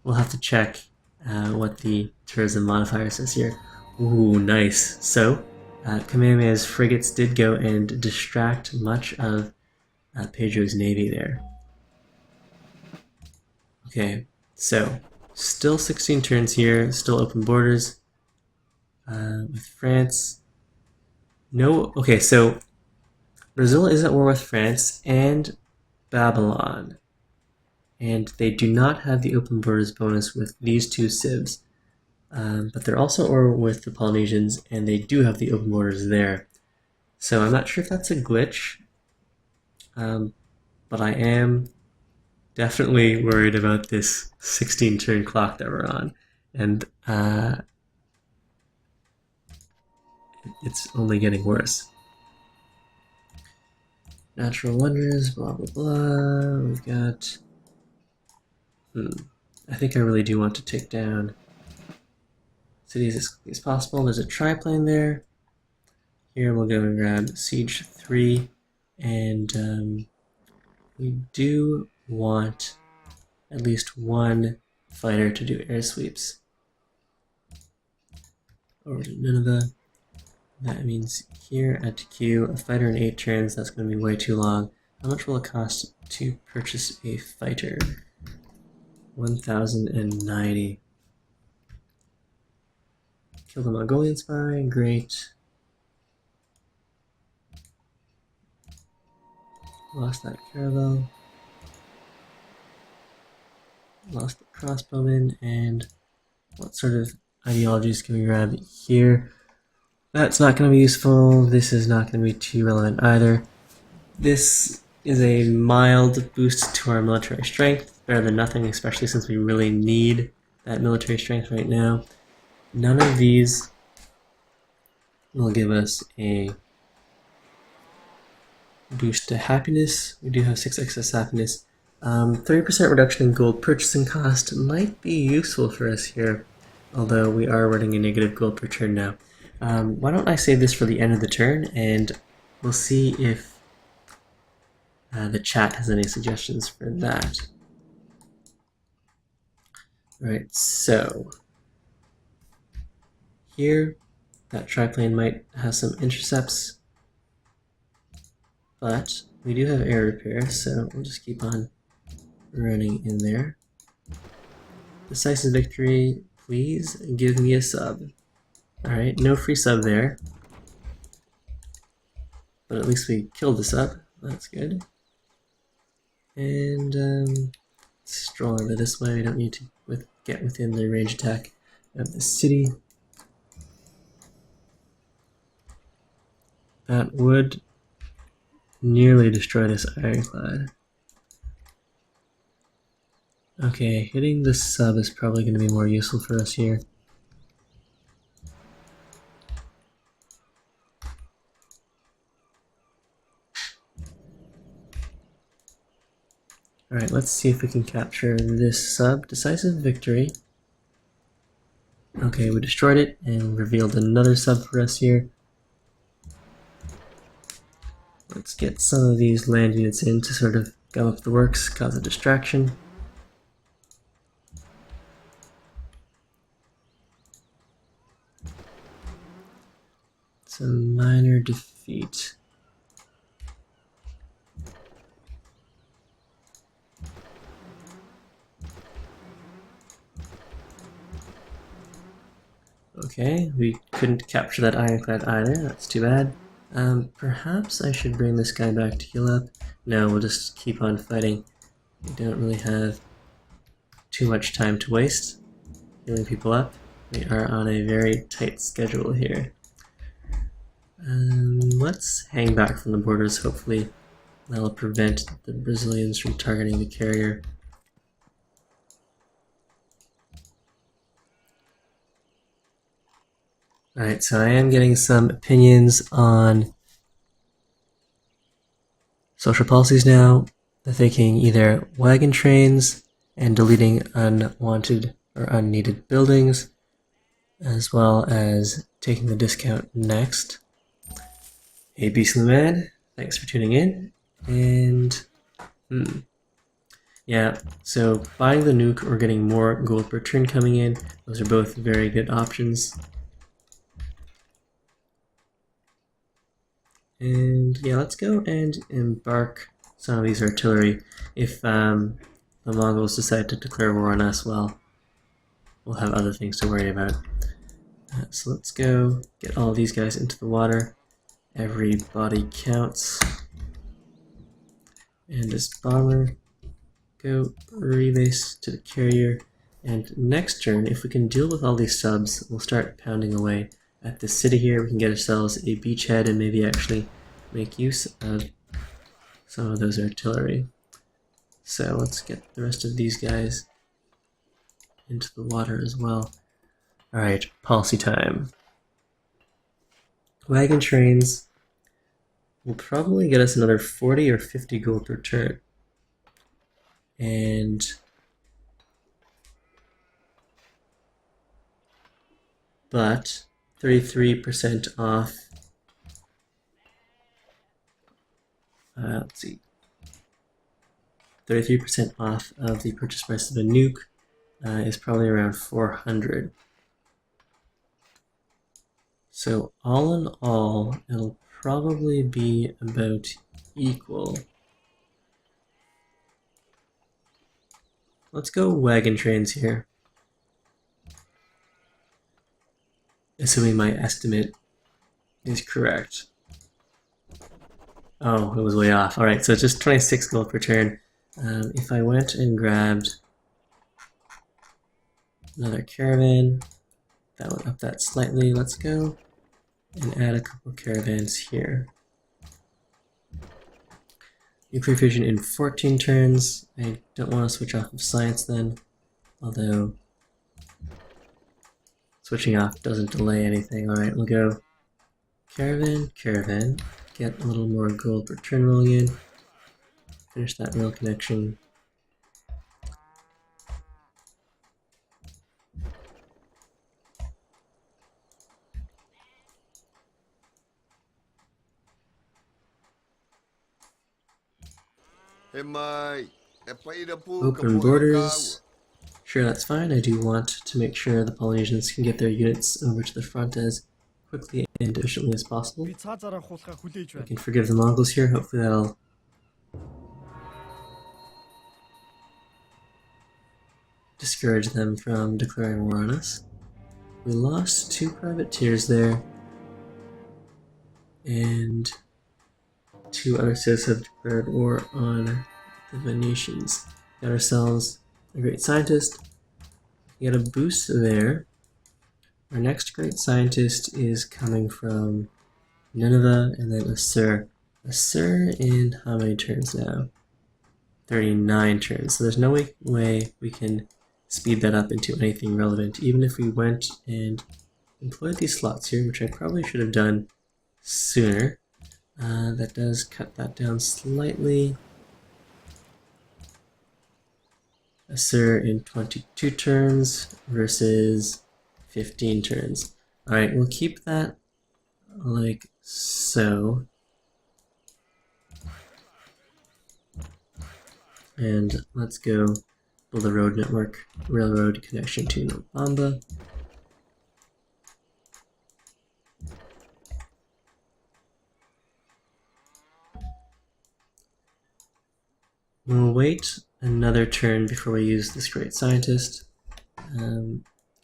we'll have to check what the tourism modifier says here. Ooh, nice. So, Kamehameha's frigates did go and distract much of Pedro's navy there. Okay, so still 16 turns here, still open borders with France. No, okay, so Brazil is at war with France and Babylon, and they do not have the open borders bonus with these two civs, but they're also at war with the Polynesians, and they do have the open borders there. So I'm not sure if that's a glitch, but I am definitely worried about this 16 turn clock that we're on, and it's only getting worse. Natural wonders, blah blah blah. We've got. I think I really do want to take down cities as quickly as possible. There's a triplane there. Here we'll go and grab Siege 3, and we do want at least one fighter to do air sweeps over to Nineveh. That means here at Q, a fighter in 8 turns, that's going to be way too long. How much will it cost to purchase a fighter? 1,090. Kill the Mongolian spy, great. Lost that caravel. Lost the crossbowman, and what sort of ideologies can we grab here? That's not going to be useful. This is not going to be too relevant either. This is a mild boost to our military strength. Better than nothing, especially since we really need that military strength right now. None of these will give us a boost to happiness. We do have 6 excess happiness. 30% reduction in gold purchasing cost might be useful for us here, although we are running a negative gold per turn now. Why don't I save this for the end of the turn, and we'll see if the chat has any suggestions for that. Right, so here, that triplane might have some intercepts, but we do have air repair, so we'll just keep on running in there. Decisive victory, please give me a sub. Alright, no free sub there. but at least we killed the sub. That's good. And let's stroll over this way. We don't need to get within the range attack of the city. That would nearly destroy this ironclad. Okay, hitting the sub is probably going to be more useful for us here. Alright, let's see if we can capture this sub. Decisive victory. Okay, we destroyed it and revealed another sub for us here. Let's get some of these land units in to sort of gum up the works, cause a distraction. It's a minor defeat. Okay, we couldn't capture that ironclad either, that's too bad. Perhaps I should bring this guy back to heal up. No, we'll just keep on fighting. We don't really have too much time to waste healing people up. We are on a very tight schedule here. Let's hang back from the borders, hopefully that'll prevent the Brazilians from targeting the carrier. Alright, so I am getting some opinions on social policies now. They're thinking either wagon trains and deleting unwanted or unneeded buildings, as well as taking the discount next. Hey, Beastly Man, thanks for tuning in. And, yeah, so buying the nuke or getting more gold per turn coming in, those are both very good options. And yeah, let's go and embark some of these artillery. If the Mongols decide to declare war on us, well, we'll have other things to worry about. So let's go get all of these guys into the water. Every body counts. And this bomber, go rebase to the carrier. And next turn, if we can deal with all these subs, we'll start pounding away at the city here. We can get ourselves a beachhead and maybe actually make use of some of those artillery. So let's get the rest of these guys into the water as well. Alright, policy time. Wagon trains will probably get us another 40 or 50 gold per turn. And but 33% off. Let's see. 33% off of the purchase price of a nuke is probably around 400. So all in all, it'll probably be about equal. Let's go wagon trains here. Assuming my estimate is correct. Oh, it was way off. Alright, so just 26 gold per turn. If I went and grabbed another caravan, that would up that slightly. Let's go and add a couple caravans here. Nuclear fusion in 14 turns. I don't want to switch off of science then, although switching off doesn't delay anything. Alright, we'll go caravan, caravan, get a little more gold per turn rolling in, finish that rail connection. Open borders. Sure, that's fine. I do want to make sure the Polynesians can get their units over to the front as quickly and efficiently as possible. I can forgive the Mongols here. Hopefully that'll discourage them from declaring war on us. We lost 2 privateers there. And 2 other cities have declared war on the Venetians. Got ourselves a great scientist. We got a boost there. Our next great scientist is coming from Nineveh and then Assur. Assur in how many turns now? 39 turns. So there's no way we can speed that up into anything relevant. Even if we went and employed these slots here, which I probably should have done sooner. That does cut that down slightly. Assur in 22 turns versus 15 turns. Alright, we'll keep that like so. And let's go build a road network, railroad connection to Nobamba. We'll wait another turn before we use this great scientist.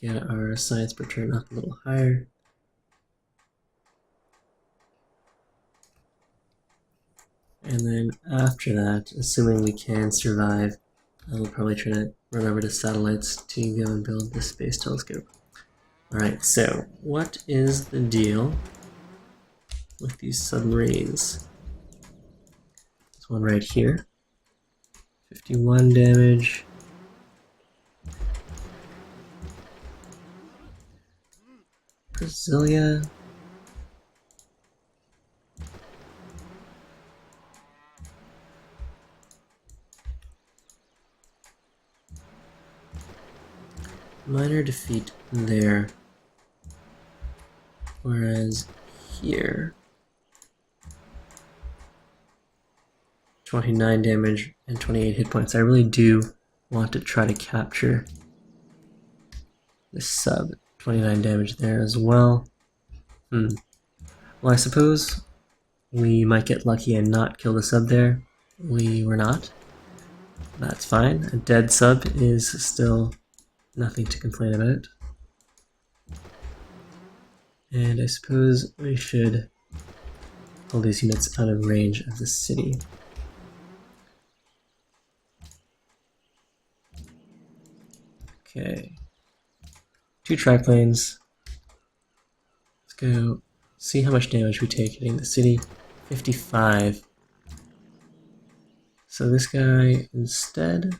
Get our science per turn up a little higher. And then after that, assuming we can survive, we'll probably try to run over to satellites to go and build the space telescope. Alright, so what is the deal with these submarines? There's one right here. 51 damage. Brasilia. Minor defeat there. Whereas here, 29 damage and 28 hit points. I really do want to try to capture this sub. 29 damage there as well. Well, I suppose we might get lucky and not kill the sub there. We were not. That's fine. A dead sub is still nothing to complain about. And I suppose we should pull these units out of range of the city. Okay. 2 triplanes. Let's go see how much damage we take hitting the city. 55. So this guy instead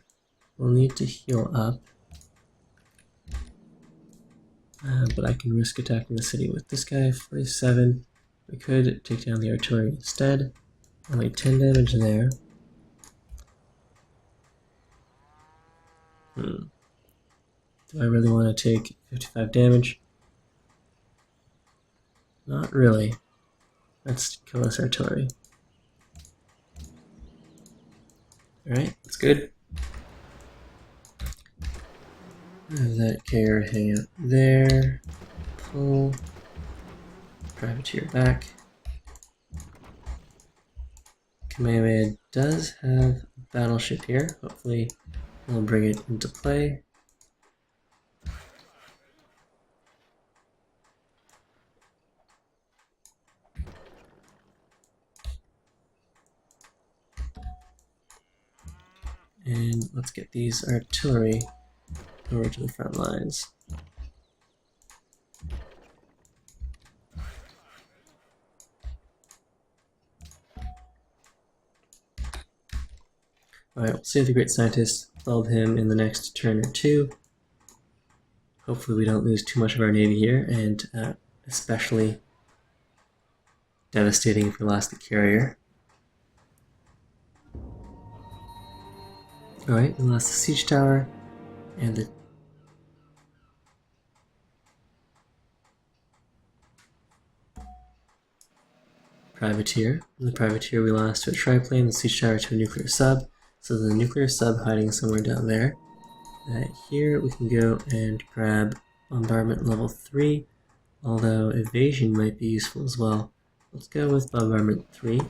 will need to heal up. But I can risk attacking the city with this guy, 47. We could take down the artillery instead. Only 10 damage there. Do I really want to take 55 damage? Not really. Let's kill this artillery. Alright, that's good. That carrier hang out there. Pull. Privateer back. Kamehameha does have a battleship here. Hopefully we'll bring it into play. And let's get these artillery over to the front lines. Alright, we'll save the great scientist, build him in the next turn or two. Hopefully we don't lose too much of our navy here, and especially devastating if we lost the carrier. Alright, we lost the siege tower, and the privateer. The privateer we lost to a triplane, the siege tower to a nuclear sub. So the nuclear sub hiding somewhere down there. Here we can go and grab bombardment level 3, although evasion might be useful as well. Let's go with bombardment 3.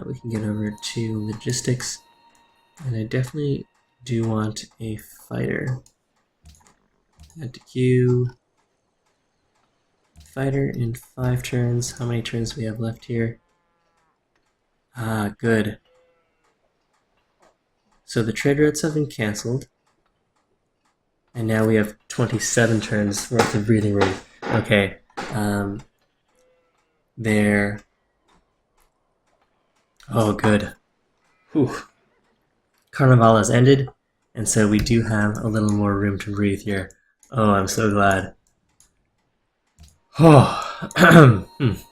We can get over to logistics, and I definitely do want a fighter. Add to queue. Fighter in 5 turns. How many turns do we have left here? Ah, good. So the trade routes have been cancelled. And now we have 27 turns worth of breathing room. Okay. There. Oh, good. Whew. Carnival has ended, and so we do have a little more room to breathe here. Oh, I'm so glad. Oh. Alright,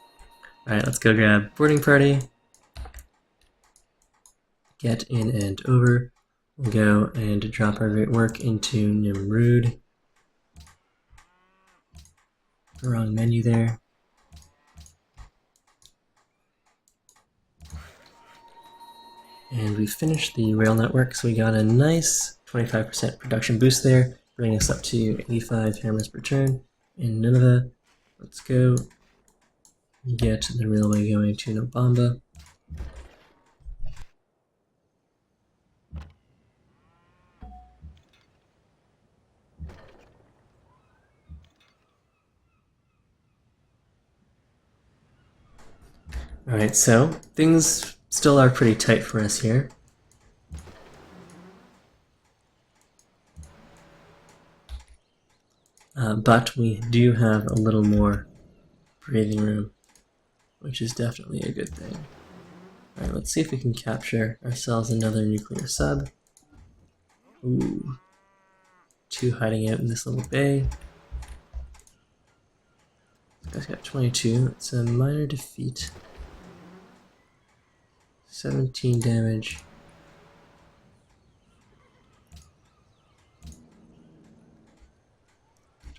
let's go grab boarding party. Get in and over. We'll go and drop our great work into Nimrud. Wrong menu there. And we finished the rail network, so we got a nice 25% production boost there, bringing us up to 85 hammers per turn. In Nineveh, let's go get the railway going to Nobamba. Alright, so things still are pretty tight for us here. But we do have a little more breathing room, which is definitely a good thing. Alright, let's see if we can capture ourselves another nuclear sub. Ooh. 2 hiding out in this little bay. This guy's got 22. It's a minor defeat. 17 damage.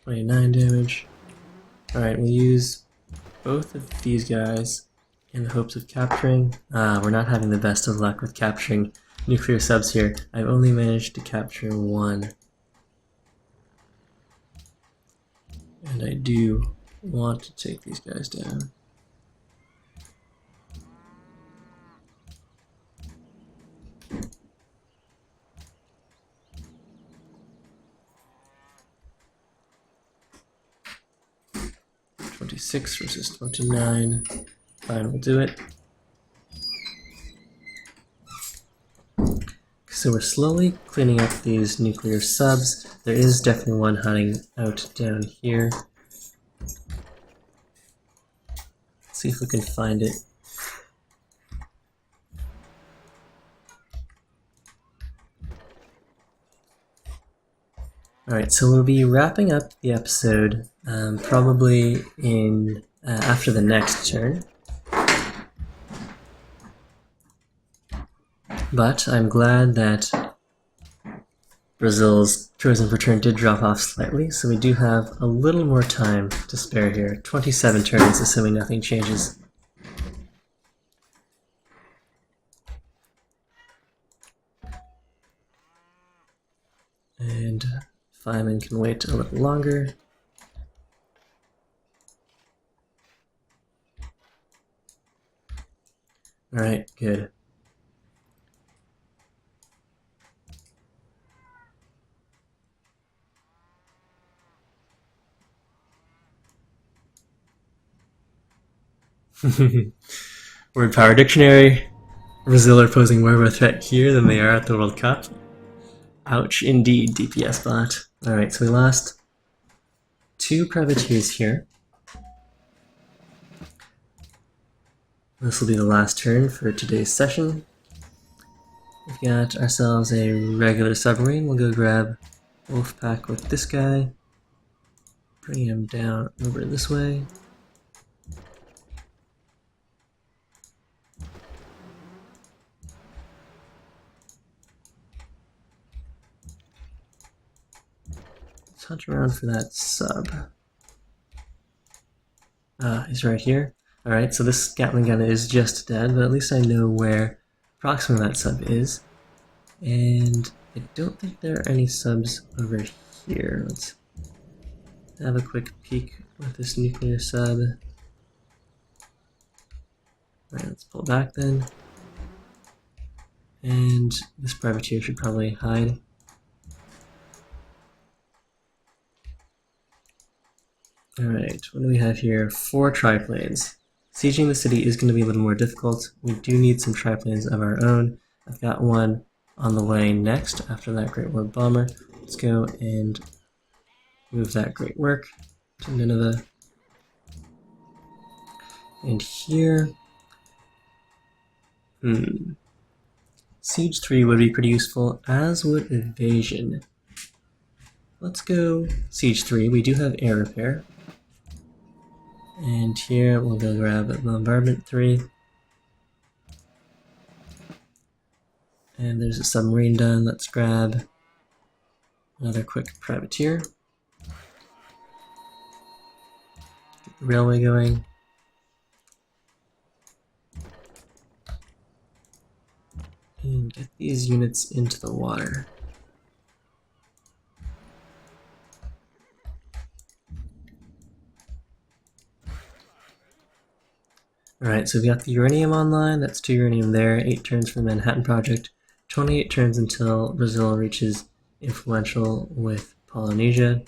29 damage. Alright, we'll use both of these guys in the hopes of capturing. We're not having the best of luck with capturing nuclear subs here. I've only managed to capture one. And I do want to take these guys down. .26 versus 29. Fine, we'll do it. So we're slowly cleaning up these nuclear subs. There is definitely one hiding out down here. Let's see if we can find it. Alright, so we'll be wrapping up the episode probably in after the next turn. But I'm glad that Brazil's chosen for turn did drop off slightly, so we do have a little more time to spare here. 27 turns, assuming nothing changes. And Feynman can wait a little longer. Alright, good. Word Power Dictionary. Brazil are posing more of a threat here than they are at the World Cup. Ouch, indeed, DPS bot. Alright, so we lost 2 privateers here. This will be the last turn for today's session. We've got ourselves a regular submarine. We'll go grab Wolfpack with this guy. Bring him down over this way. Let's hunt around for that sub. He's right here. Alright, so this Gatling gun is just dead, but at least I know where approximately that sub is. And I don't think there are any subs over here. Let's have a quick peek with this nuclear sub. Alright, let's pull back then. And this privateer should probably hide. Alright, what do we have here? 4 triplanes. sieging the city is going to be a little more difficult. We do need some triplanes of our own. I've got one on the way next after that Great War Bomber. Let's go and move that Great Work to Nineveh. And here, Siege 3 would be pretty useful, as would Evasion. Let's go Siege 3. We do have air repair. And here we'll go grab Bombardment 3. And there's a submarine done. Let's grab another quick privateer. Get the railway going. And get these units into the water. Alright, so we've got the uranium online. That's 2 uranium there. 8 turns for the Manhattan Project. 28 turns until Brazil reaches influential with Polynesia.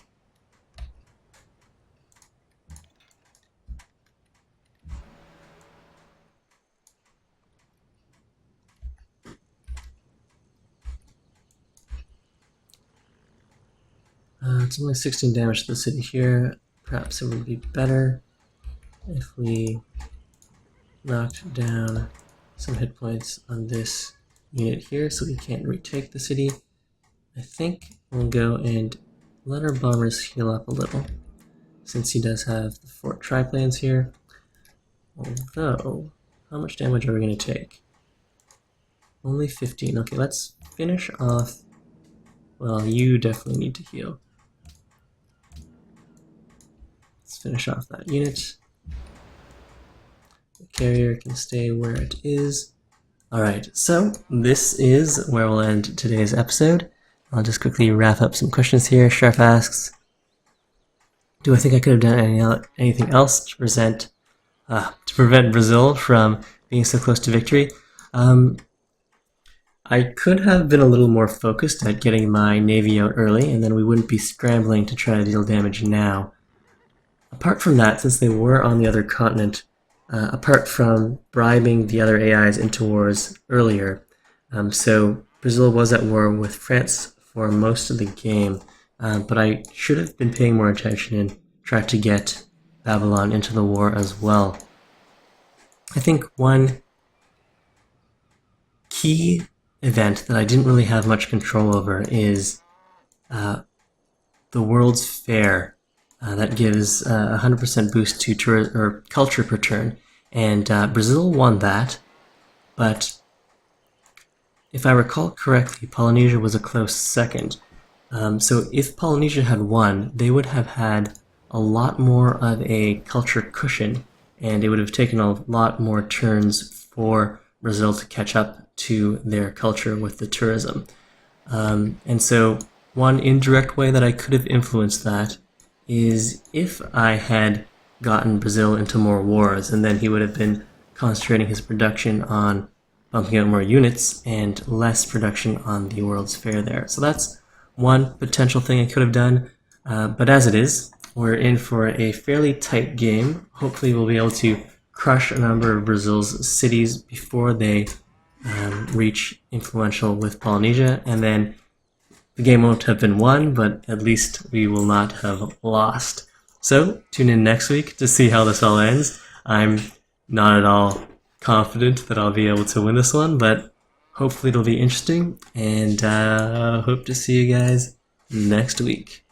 It's only 16 damage to the city here. Perhaps it would be better if we knocked down some hit points on this unit here so we can't retake the city. I think we'll go and let our bombers heal up a little, since he does have the 4 triplanes here. Although, how much damage are we going to take? Only 15. Okay, let's finish off. Well, you definitely need to heal. Let's finish off that unit. The carrier can stay where it is. Alright, so this is where we'll end today's episode. I'll just quickly wrap up some questions here. Sharp asks, do I think I could have done anything else to prevent Brazil from being so close to victory? I could have been a little more focused at getting my navy out early, and then we wouldn't be scrambling to try to deal damage now. Apart from that, since they were on the other continent, apart from bribing the other AIs into wars earlier, so Brazil was at war with France for most of the game, but I should have been paying more attention and tried to get Babylon into the war as well. I think one key event that I didn't really have much control over is the World's Fair. That gives a 100% boost to culture per turn, and Brazil won that, but if I recall correctly, Polynesia was a close second. So if Polynesia had won, they would have had a lot more of a culture cushion, and it would have taken a lot more turns for Brazil to catch up to their culture with the tourism. And so one indirect way that I could have influenced that is if I had gotten Brazil into more wars, and then he would have been concentrating his production on bumping out more units and less production on the World's Fair there. So that's one potential thing I could have done, but as it is, we're in for a fairly tight game. Hopefully we'll be able to crush a number of Brazil's cities before they reach influential with Polynesia, and then the game won't have been won, but at least we will not have lost. So tune in next week to see how this all ends. I'm not at all confident that I'll be able to win this one, but hopefully it'll be interesting, and hope to see you guys next week.